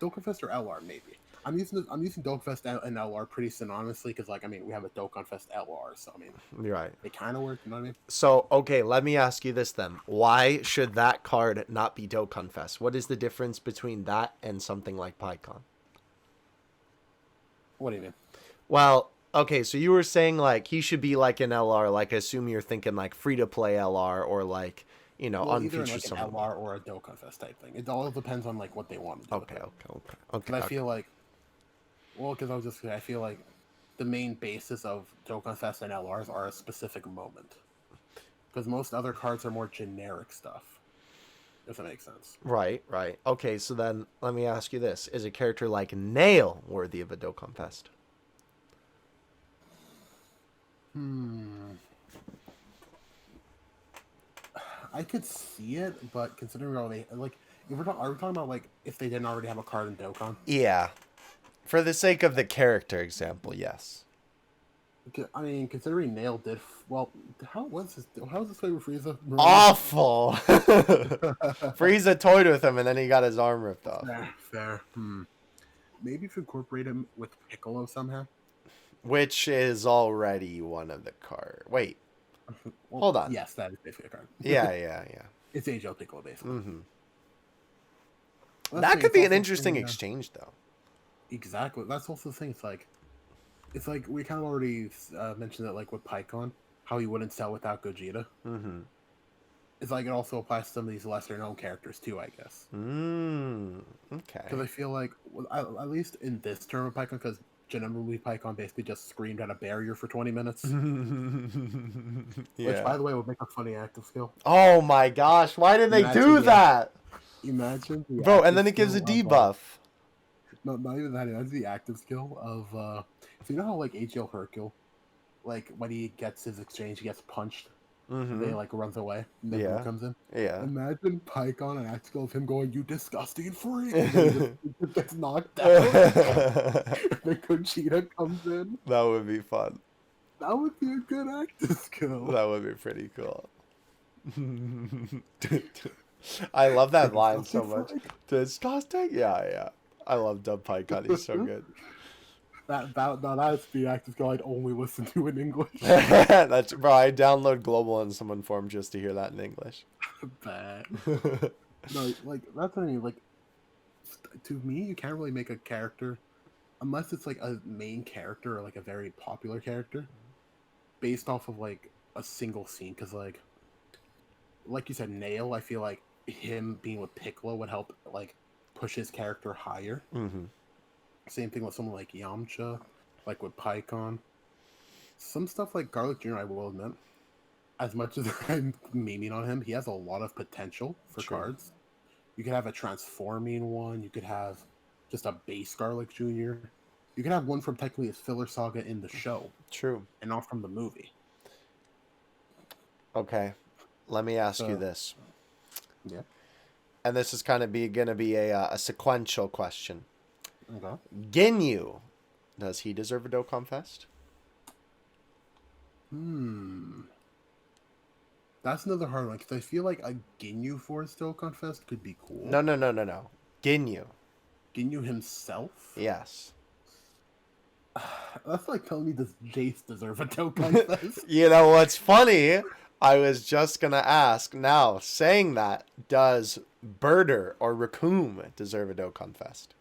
Dokkan Fest or LR, maybe. I'm using Dokkan Fest and LR pretty synonymously because, like, I mean, we have a Dokkan Fest LR, so I mean, You're right. they kind of work. You know what I mean? So, okay, let me ask you this then. Why should that card not be Dokkan Fest? What is the difference between that and something like Pikkon? What do you mean? Well, okay, so you were saying like he should be like an LR, like assume you're thinking like free to play LR or like, Well, either in unfeatured like an something. LR or a Dokkan Fest type thing. It all depends on like what they want to do. Okay, with it. okay. But I feel like, well, because I feel like the main basis of Dokkan Fest and LRs are a specific moment. Because most other cards are more generic stuff. If that makes sense. Right. Okay, so then let me ask you this. Is a character like Nail worthy of a Dokkan Fest? I could see it, but considering all they like, if are we talking about like if they didn't already have a card in Dokkan? Yeah. For the sake of the character example, yes. I mean, considering Nail did well, how was this play with Frieza? Awful. Frieza toyed with him, and then he got his arm ripped off. Fair. Maybe if you incorporate him with Piccolo somehow. Which is already one of the cards. Wait. Well, hold on. Yes, that is basically a card. Yeah. It's Age of Piccolo, basically. Mm-hmm. That could be an interesting exchange, though. Exactly. That's also the thing. It's like we kind of already mentioned it, like with Pikkon, how he wouldn't sell without Gogeta. Mm-hmm. It's like it also applies to some of these lesser known characters too, I guess. Okay. Because I feel like, at least in this term of Pikkon, because generally Pikkon basically just screamed at a barrier for 20 minutes. Yeah. Which, by the way, would make a funny active skill. Oh my gosh! Why did they do that? Imagine, bro, and then it gives a debuff. No, not even that. That's the active skill of. So you know how like HL Hercule, like when he gets his exchange, he gets punched. Mm-hmm. They like runs away. And then Blue comes in. Yeah. Imagine Pikkon and active skill of him going, "You disgusting freak!" And then he just gets knocked out. Then Gogeta comes in. That would be fun. That would be a good active skill. That would be pretty cool. I love that line so much. Disgusting? Yeah. I love Dub Pikkon. He's so good. That's the active skill I'd only listen to in English. That's bro. I download Global in someone form just to hear that in English. Bad. No, like that's what I mean. Like, to me, you can't really make a character unless it's like a main character or like a very popular character based off of like a single scene. Because like you said, Nail. I feel like him being with Piccolo would help like push his character higher. Mm-hmm. Same thing with someone like Yamcha, like with Pikkon. Some stuff like Garlic Jr., I will admit, as much as I'm memeing on him, he has a lot of potential for cards. You could have a transforming one. You could have just a base Garlic Jr. You could have one from technically his filler saga in the show. True. And not from the movie. Okay. Let me ask you this. Yeah. And this is kind of going to be a sequential question. Okay. Ginyu, does he deserve a Dokkan Fest? That's another hard one, because I feel like a Ginyu Force Dokkan Fest could be cool. No. Ginyu. Ginyu himself? Yes. That's like telling me, does Jace deserve a Dokkan Fest? You know what's funny? I was just going to ask, now, saying that, does Birder or Raccoon deserve a Dokkan Fest?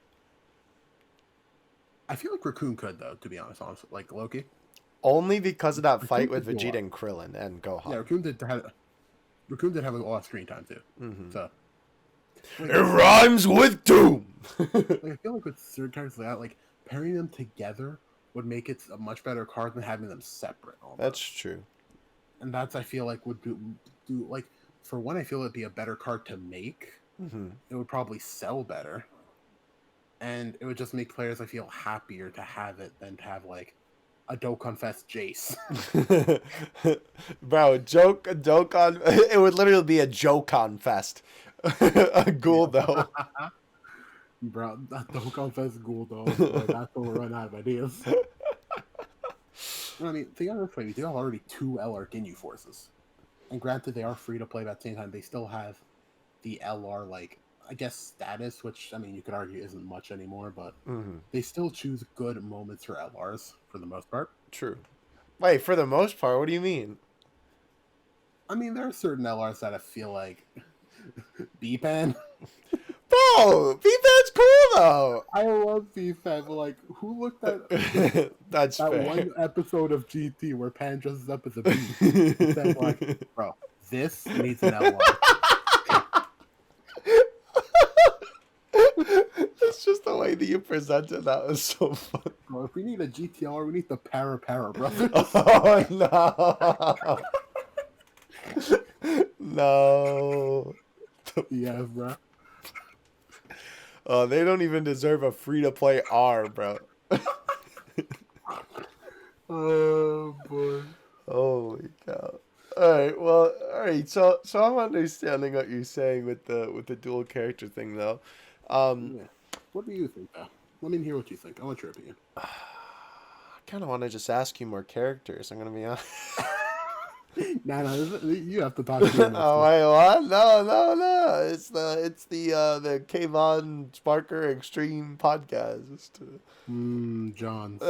I feel like Raccoon could, though, to be honest, like Loki. Only because of that fight with Vegeta and Krillin and Gohan. Yeah, Raccoon did have a lot of screen time, too. Mm-hmm. So, like, it rhymes with doom! Like, I feel like with certain characters like that, like, pairing them together would make it a much better card than having them separate. Almost. That's true. And that's, I feel like, would do like, for one, I feel it'd be a better card to make. Mm-hmm. It would probably sell better. And it would just make players, I feel, happier to have it than to have, like, a Dokkan Fest Jace. Bro, Dokkan... It would literally be a Jokon Fest. A ghoul, though. Bro, that Dokkan Fest ghoul, though. Like, that's when we're running out of ideas. I mean, think of it this way. We do have already 2 LR Ginyu forces. And granted, they are free to play, but at the same time, they still have the LR, like... I guess status, which I mean you could argue isn't much anymore, but they still choose good moments for LRs for the most part. True. Wait, for the most part, what do you mean? I mean, there are certain LRs that I feel like B-Pan. Bro, B-Pan's cool though. I love B-Pan, but like, who looked at that one episode of GT where Pan dresses up as a bee? And said, like, bro, this needs an LR. That's just the way that you presented that was so fun. Well, if we need a GTR, we need the Para brothers. Oh no! No. Yeah, bro. They don't even deserve a free-to-play R, bro. Oh boy. Holy cow! All right. Well, all right. So I'm understanding what you're saying with the dual character thing, though. Um, Yeah. What do you think, though? Let me hear what you think. I want your opinion. I kind of want to just ask you more characters. I'm gonna be honest. No, you have to talk to your Oh one. wait, what? No. It's the Kayvon Sparker Extreme podcast. John's.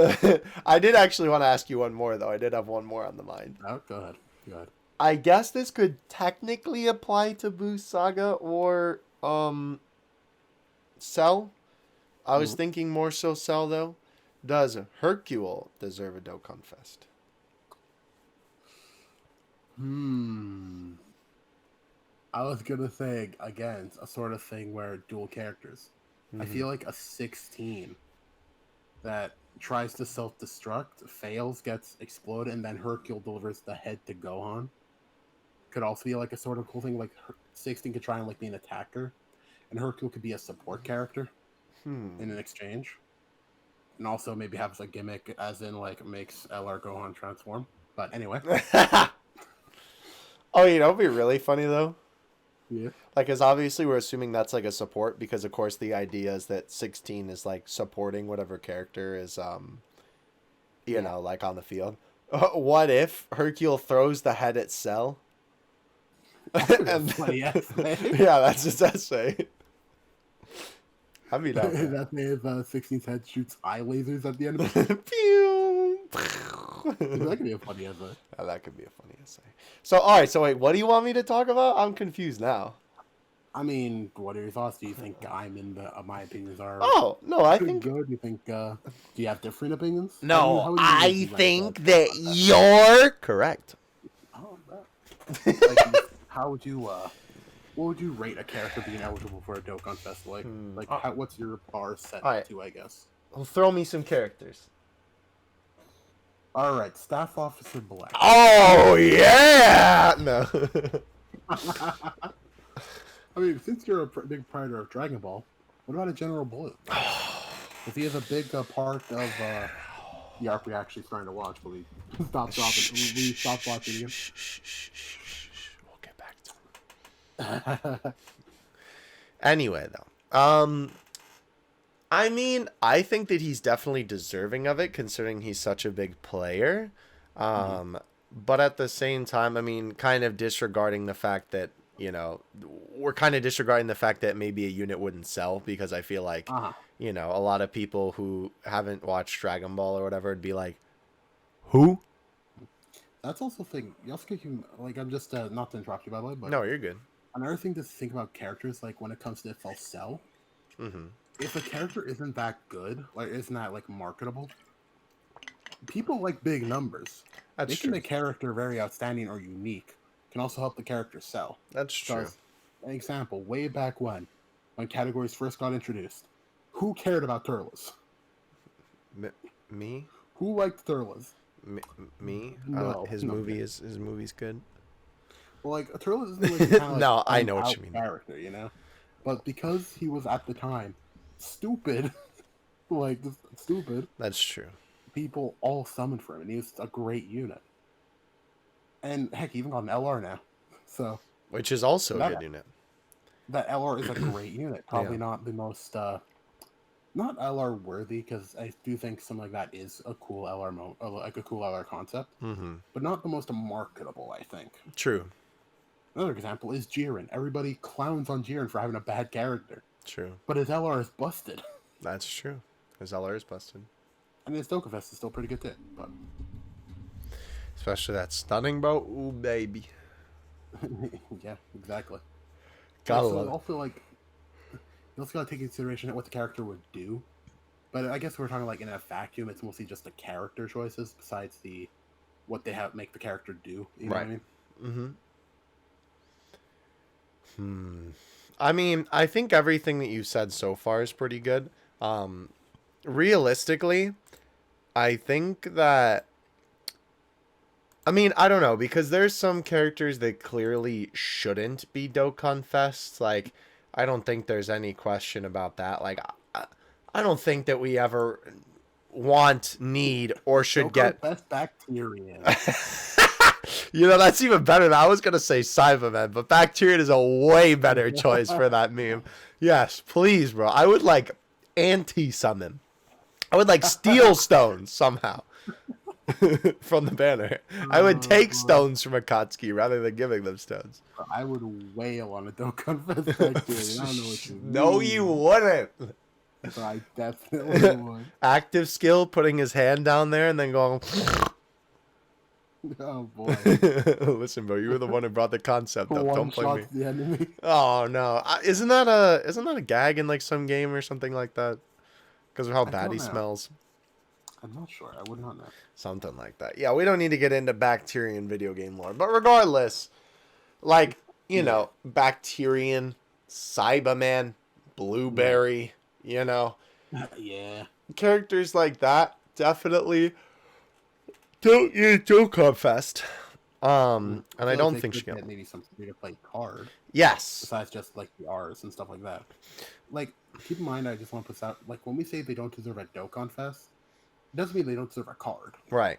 I did actually want to ask you one more though. I did have one more on the mind. Oh, go ahead. Go ahead. I guess this could technically apply to Boost Saga or Cell. I was thinking more so Cell though. Does Hercule deserve a Dokkan Fest? I was gonna say again a sort of thing where dual characters. I feel like a 16 that tries to self-destruct, fails, gets exploded, and then Hercule delivers the head to Gohan. Could also be like a sort of cool thing. Like 16 could try and like be an attacker, and Hercule could be a support character in an exchange, and also maybe have a gimmick as in like makes LR Gohan transform. But anyway. Oh, it'd be really funny though. Yeah. Like, as obviously we're assuming that's like a support because, of course, the idea is that 16 is like supporting whatever character is, like on the field. What if Hercule throws the head at Cell? And Funny essay. yeah, that's his essay. I mean, That's if 16's head shoots eye lasers at the end of it. Pew! That could be a funny essay. That could be a funny essay. So, all right. So, wait, what do you want me to talk about? I'm confused now. I mean, what are your thoughts? Do you think my opinions are Oh, no, I think good? Do you think, do you have different opinions? No, How would you I rate think that? that you're correct. Oh, like, how would you, what would you rate a character being eligible for a Dokkan Fest? What's your bar set to, I guess? Well, throw me some characters. All right, Staff Officer Black. Oh, yeah! No. I mean, since you're a big proprietor of Dragon Ball, what about a General Blue? If he is a big part of the arc we're actually starting to watch, but we stopped watching again. We'll get back to it. Anyway, though. I mean, I think that he's definitely deserving of it, considering he's such a big player. But at the same time, I mean, kind of disregarding the fact that, we're kind of disregarding the fact that maybe a unit wouldn't sell, because I feel like, a lot of people who haven't watched Dragon Ball or whatever would be like, who? That's also the thing. You also can, like, I'm just, not to interrupt you, by the way, but... No, you're good. Another thing to think about characters, like, when it comes to if they'll sell, if a character isn't that good, like, isn't that, like, marketable, people like big numbers. That's Making true. a character very outstanding or unique can also help the character sell. That's true. An example, way back when categories first got introduced, who cared about Turles? Me? Who liked Turles? Me? No, his movie's good. Well, like, Turles isn't like kind of No, I know what you mean. Character, But because he was at the time stupid, like just stupid. That's true. People all summoned for him, and he was a great unit. And heck, he even got an LR now. So, which is also a good unit. That LR is a great unit. Probably not the most, not LR worthy, because I do think something like that is a cool LR like a cool LR concept. But not the most marketable, I think. True. Another example is Jiren. Everybody clowns on Jiren for having a bad character. True. But his LR is busted. That's true. His LR is busted. And his Dokkan Fest is still pretty good too. But especially that stunning bow. Ooh, baby. Yeah, exactly. Gotta love it. I feel like you also gotta take into consideration what the character would do. But I guess we're talking like in a vacuum, it's mostly just the character choices besides what they make the character do. You know what I mean? I mean, I think everything that you've said so far is pretty good. Realistically, I think that... I mean, I don't know, because there's some characters that clearly shouldn't be Dokkan Fest. Like, I don't think there's any question about that. Like, I don't think that we ever want, need, or should Dokkan get... Fest Bacterian. You know, that's even better. I was going to say Cyberman, but Bacterian is a way better choice for that meme. Yes, please, bro. I would like anti-summon. I would like steal stones somehow from the banner. I would take stones from Akatsuki rather than giving them stones. I would wail on a Dokkan Fest Bacterian. I don't know what you mean. No, you wouldn't. But I definitely would. Active skill, putting his hand down there and then going... Oh boy! Listen, bro, you were the one who brought the concept up. Don't play me. The enemy. Oh no, isn't that a gag in like some game or something like that? Because of how bad he smells. I'm not sure. I would not know. Something like that. Yeah, we don't need to get into Bacterian video game lore, but regardless, like you know, Bacterian, Cyberman, Blueberry, you know, characters like that definitely. Don't use Dokkan Fest. And I don't think she got maybe some free to play card. Yes. Besides just like the R's and stuff like that. Like, keep in mind, I just want to put out, like, when we say they don't deserve a Dokkan Fest, it doesn't mean they don't deserve a card. Right.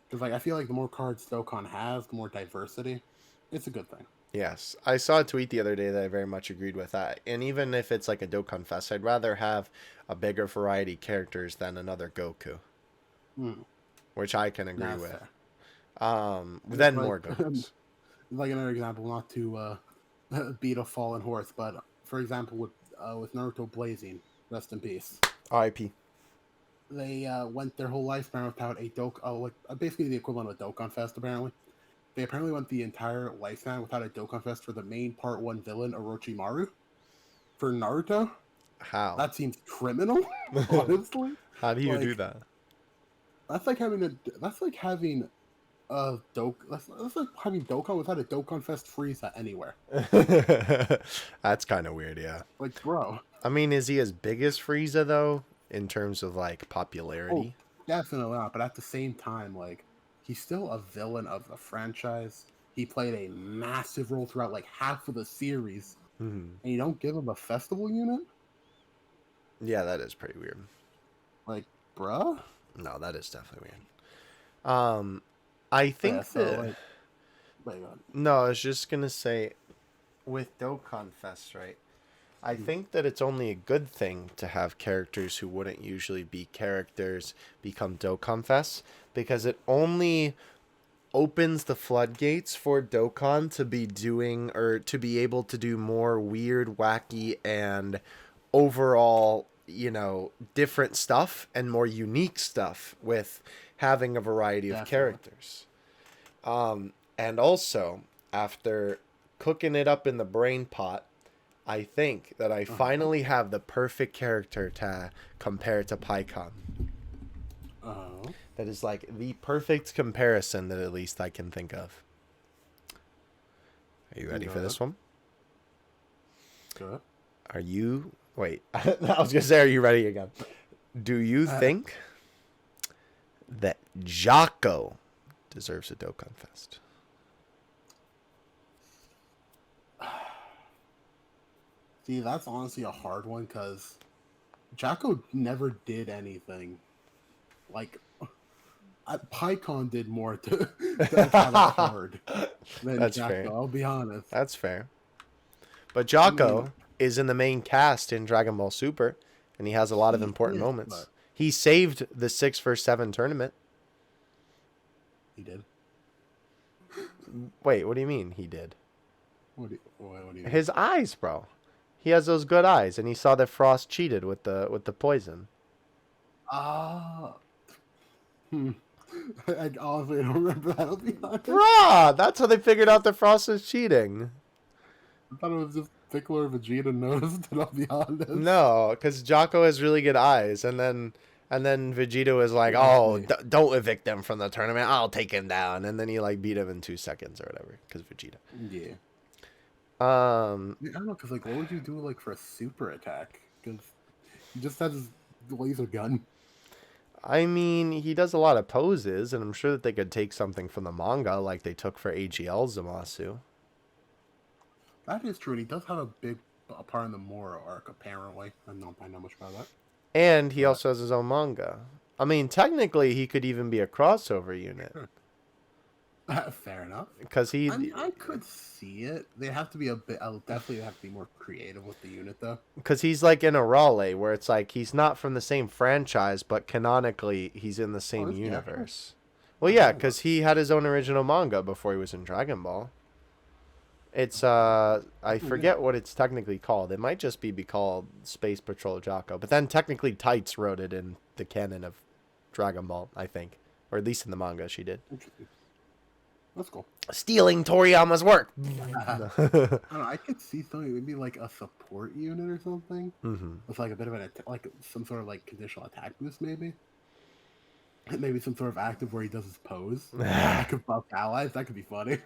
Because, like, I feel like the more cards Dokkan has, the more diversity. It's a good thing. Yes. I saw a tweet the other day that I very much agreed with that. And even if it's like a Dokkan Fest, I'd rather have a bigger variety of characters than another Goku. Which I can agree with. Then like, more Gokus. Like another example, not to beat a fallen horse, but for example, with Naruto Blazing, rest in peace. R.I.P. They went their whole lifespan without a like basically the equivalent of a Dokkan Fest. Apparently, they apparently went the entire lifespan without a Dokkan Fest for the main Part 1 villain Orochimaru. For Naruto, how that seems criminal. Honestly, how do you do that? That's like having That's like having Dokkan without a Dokkan Fest Frieza anywhere. That's kind of weird, yeah. Like, bro. I mean, is he as big as Frieza though, in terms of like popularity? Oh, definitely not. But at the same time, like, he's still a villain of the franchise. He played a massive role throughout like half of the series, and you don't give him a festival unit. Yeah, that is pretty weird. Like, bruh. No, that is definitely weird. I think no, I was just gonna say, with Dokkan Fest, right? I think that it's only a good thing to have characters who wouldn't usually be characters become Dokkan Fest, because it only opens the floodgates for Dokkan to be doing or to be able to do more weird, wacky, and overall, you know, different stuff and more unique stuff with having a variety of characters. And also, after cooking it up in the brain pot, I think that I finally have the perfect character to compare to Pikkon. That is like the perfect comparison that at least I can think of. Are you ready for this one? Good. Are you... Wait, I was going to say, are you ready again? Do you think that Jocko deserves a Dokkan Fest? See, that's honestly a hard one, because Jocko never did anything. Like, Pikkon did more to have a card than That's Jocko, fair. I'll be honest. That's fair. But Jocko is in the main cast in Dragon Ball Super, and he has a lot of important moments. But he saved the 6vs7 tournament. He did? Wait, what do you mean he did? What do you mean? His eyes, bro. He has those good eyes, and he saw that Frost cheated with the poison. I honestly don't remember that, I'll be honest. Bruh, that's how they figured out that Frost was cheating. I thought it was just Piccolo or Vegeta noticed, and I'll be honest. No, because Jocko has really good eyes, and then Vegeta was like, "Oh, don't evict him from the tournament. I'll take him down." And then he like beat him in 2 seconds or whatever, because Vegeta. Yeah. I don't know, because like, what would you do like for a super attack? Because he just has his laser gun. I mean, he does a lot of poses, and I'm sure that they could take something from the manga, like they took for AGL Zamasu. That is true, and he does have a big part in the Moro arc, apparently. I don't know much about that. And he also has his own manga. I mean, technically, he could even be a crossover unit. Fair enough. Because I mean, I could see it. They have to be a bit. I'll definitely have to be more creative with the unit, though. because he's like in a Raleigh where it's like he's not from the same franchise, but canonically he's in the same is he actually? universe. Well, yeah, because he had his own original manga before he was in Dragon Ball. It's I forget what it's technically called. It might just be called Space Patrol Jocko, but then technically Tights wrote it in the canon of Dragon Ball, I think, or at least in the manga she did. Interesting. That's cool. Stealing Toriyama's work. I don't know. I could see something maybe like a support unit or something with like a bit of like some sort of like conditional attack boost, maybe. Maybe some sort of active where he does his pose. That could buff allies. That could be funny.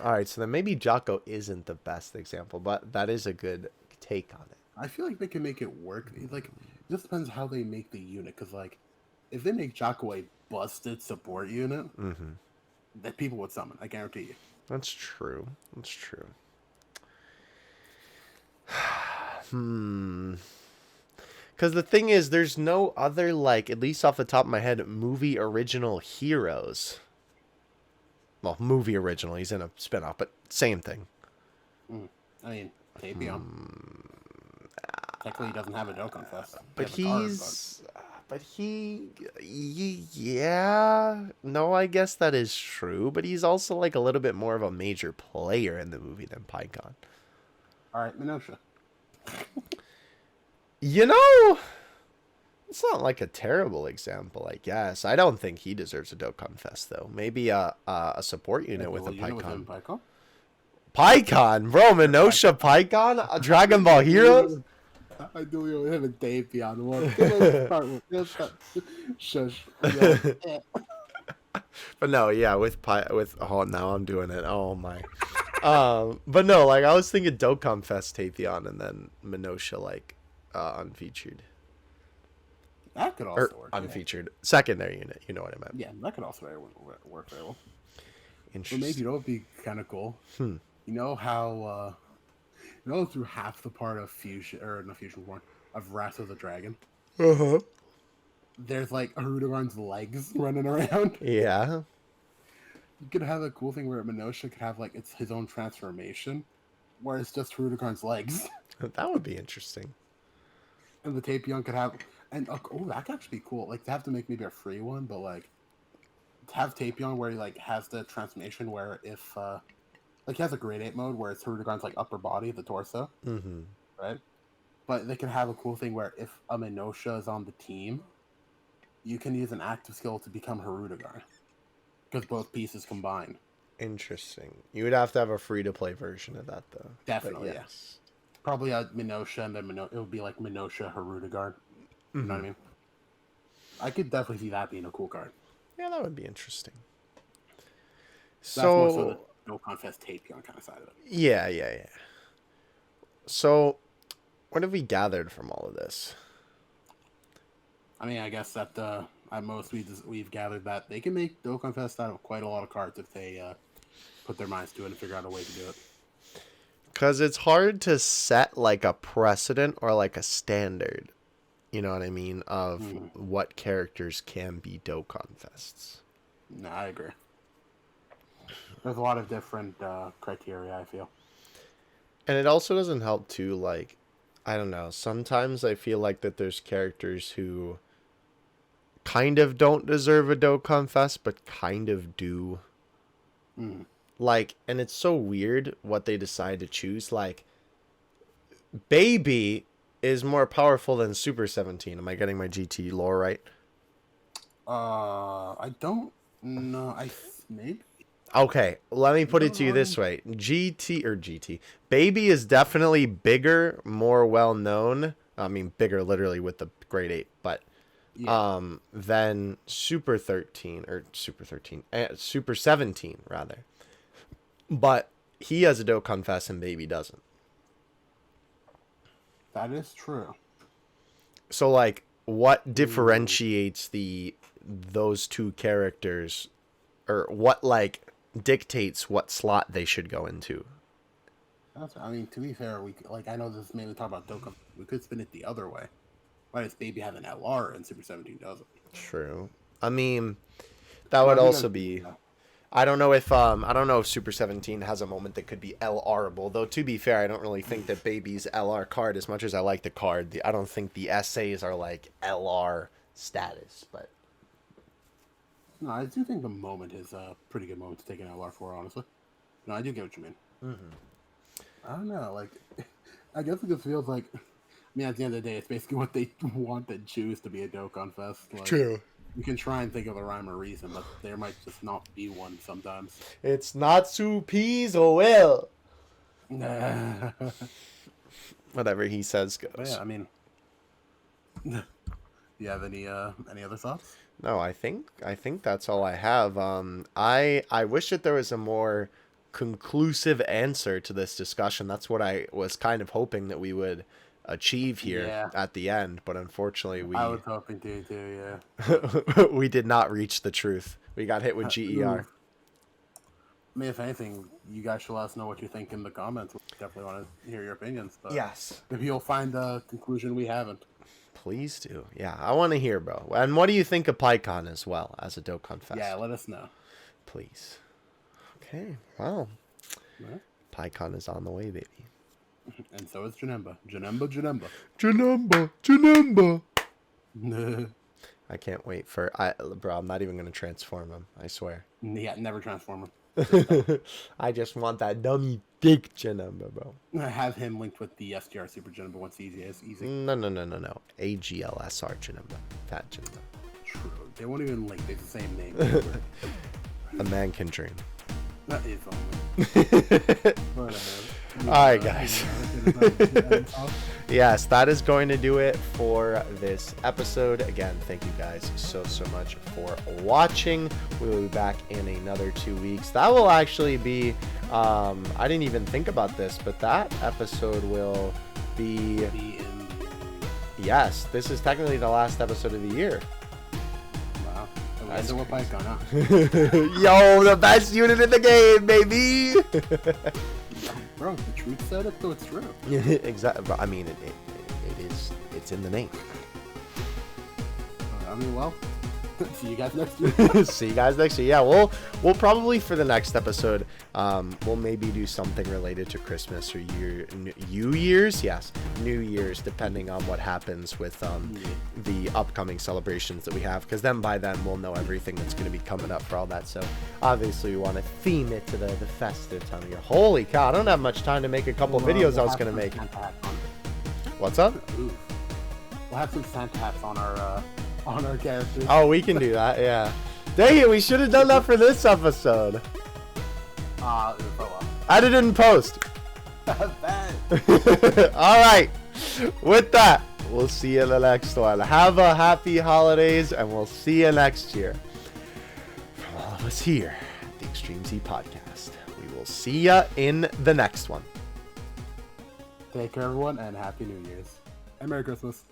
All right, so then maybe Jocko isn't the best example, but that is a good take on it. I feel like they can make it work. Like, it just depends how they make the unit. Because, like, if they make Jocko a busted support unit, that people would summon. I guarantee you. That's true. That's true. Because the thing is, there's no other, like, at least off the top of my head, movie original heroes. Well, movie original. He's in a spinoff, but same thing. I mean, Tapion. Technically, he doesn't have a Dokkan Fest. Yeah. No, I guess that is true. But he's also, like, a little bit more of a major player in the movie than Pikkon. All right, Minosha. You know, it's not like a terrible example, I guess. I don't think he deserves a Dokkan Fest, though. Maybe a support unit with a Pikkon. Pikkon? Bro, Minosha Pikkon? A Dragon Ball Heroes? I do have a Tapion one. Shush. But no, yeah, with oh, now I'm doing it. Oh, my. But no, like, I was thinking Dokkan Fest Tapion and then Minosha, like, unfeatured. That could also work. Unfeatured. Yeah. Secondary unit. You know what I meant. Yeah, that could also work very well. Interesting. But maybe that would be kind of cool. You know how, through half the part of Fusion, or no Fusion Born, of Wrath of the Dragon, there's like Harudegarn's legs running around. Yeah. You could have a cool thing where Minosha could have like it's his own transformation, where it's just Harudegarn's legs. That would be interesting. And the Tapion could have, and that could actually be cool. Like, to have to make maybe a free one, but like, to have Tapion where he like has the transformation where if, like, he has a grade 8 mode where it's Harudegarn's like upper body, the torso, right? But they can have a cool thing where if a Minosha is on the team, you can use an active skill to become Harudegar, because both pieces combine. Interesting. You would have to have a free-to-play version of that, though. Definitely, yes. Probably a Minosha, and then it would be like Minosha Harudegar. You know what I mean? I could definitely see that being a cool card. Yeah, that would be interesting. That's more so the Dokkan Fest Tapion kind of side of it. Yeah. So, what have we gathered from all of this? I mean, I guess that at most we've gathered that they can make Dokkan Fest out of quite a lot of cards if they put their minds to it and figure out a way to do it. Because it's hard to set, like, a precedent or, like, a standard, you know what I mean, of what characters can be Dokkan Fests. No, I agree. There's a lot of different criteria, I feel. And it also doesn't help, too, like, I don't know, sometimes I feel like that there's characters who kind of don't deserve a Dokkan Fest, but kind of do. Like, and it's so weird what they decide to choose. Like, Baby is more powerful than Super 17. Am I getting my GT lore right? I don't know. Maybe. Okay, let me put it to you this way. GT. Baby is definitely bigger, more well known. I mean, bigger literally with the grade 8, but than Super 17 rather. But he has a Dokkan Fest and Baby doesn't. That is true. So, like, what differentiates those two characters, or what, like, dictates what slot they should go into? I mean, to be fair, I know this is mainly talking about Dokkan. We could spin it the other way. Why does Baby have an LR and Super 17 doesn't? True. I mean, that would also be... I don't know if Super 17 has a moment that could be LRable, though. To be fair, I don't really think that Baby's LR card, as much as I like the card, I don't think the essays are like LR status. But No, I do think the moment is a pretty good moment to take an LR for, honestly. No, I do get what you mean. I don't know, like, I guess it just feels like, I mean, at the end of the day, it's basically what they want and choose to be a Dokkan Fest. Like, true. You can try and think of a rhyme or reason, but there might just not be one sometimes. It's not Su Peas or well. Whatever he says goes. But yeah, I mean, do you have any other thoughts? No, I think that's all I have. I wish that there was a more conclusive answer to this discussion. That's what I was kind of hoping that we would achieve here at the end, but unfortunately I was hoping to too, yeah. we did not reach the truth. We got hit with GER. I mean, if anything, you guys should let us know what you think in the comments. We definitely want to hear your opinions. But yes. Maybe you'll find a conclusion we haven't. Please do. Yeah, I want to hear, bro. And what do you think of Pikkon as well as a Dokkan Fest? Yeah, let us know. Please. Okay, wow. Right. Pikkon is on the way, baby. And so is Janemba. Janemba. I can't wait for... Bro, I'm not even going to transform him. I swear. Yeah, never transform him. I just want that dummy big Janemba, bro. Have him linked with the SDR Super Janemba once easy. No. AGLSR Janemba. Fat Janemba. True. They won't even link. They're the same name. A man can dream. That is only. Alright, guys. Yes, that is going to do it for this episode. Again, thank you guys so much for watching. We will be back in another 2 weeks. That will actually be, I didn't even think about this, but that episode will be... Yes, this is technically the last episode of the year. Wow. That's what Pikkon, huh? Yo, the best unit in the game, baby! Bro, the truth said it, so it's true. Exactly. I mean, it's in the name. I mean, well, see you guys next year. See you guys next year. Yeah, we'll probably for the next episode, we'll maybe do something related to Christmas or New Year's. Yes, New Year's, depending on what happens with the upcoming celebrations that we have. Because then by then we'll know everything that's going to be coming up for all that. So obviously we want to theme it to the festive time of year. Holy cow! I don't have much time to make a couple videos I was going to make. What's up? Ooh. We'll have some Santa hats on our characters. Oh, we can do that, yeah. Dang it, we should have done that for this episode. Edit and post. Alright. With that, we'll see you in the next one. Have a happy holidays, and we'll see you next year. From all of us here at the Extreme Z Podcast, we will see you in the next one. Take care, everyone, and Happy New Year's. And Merry Christmas.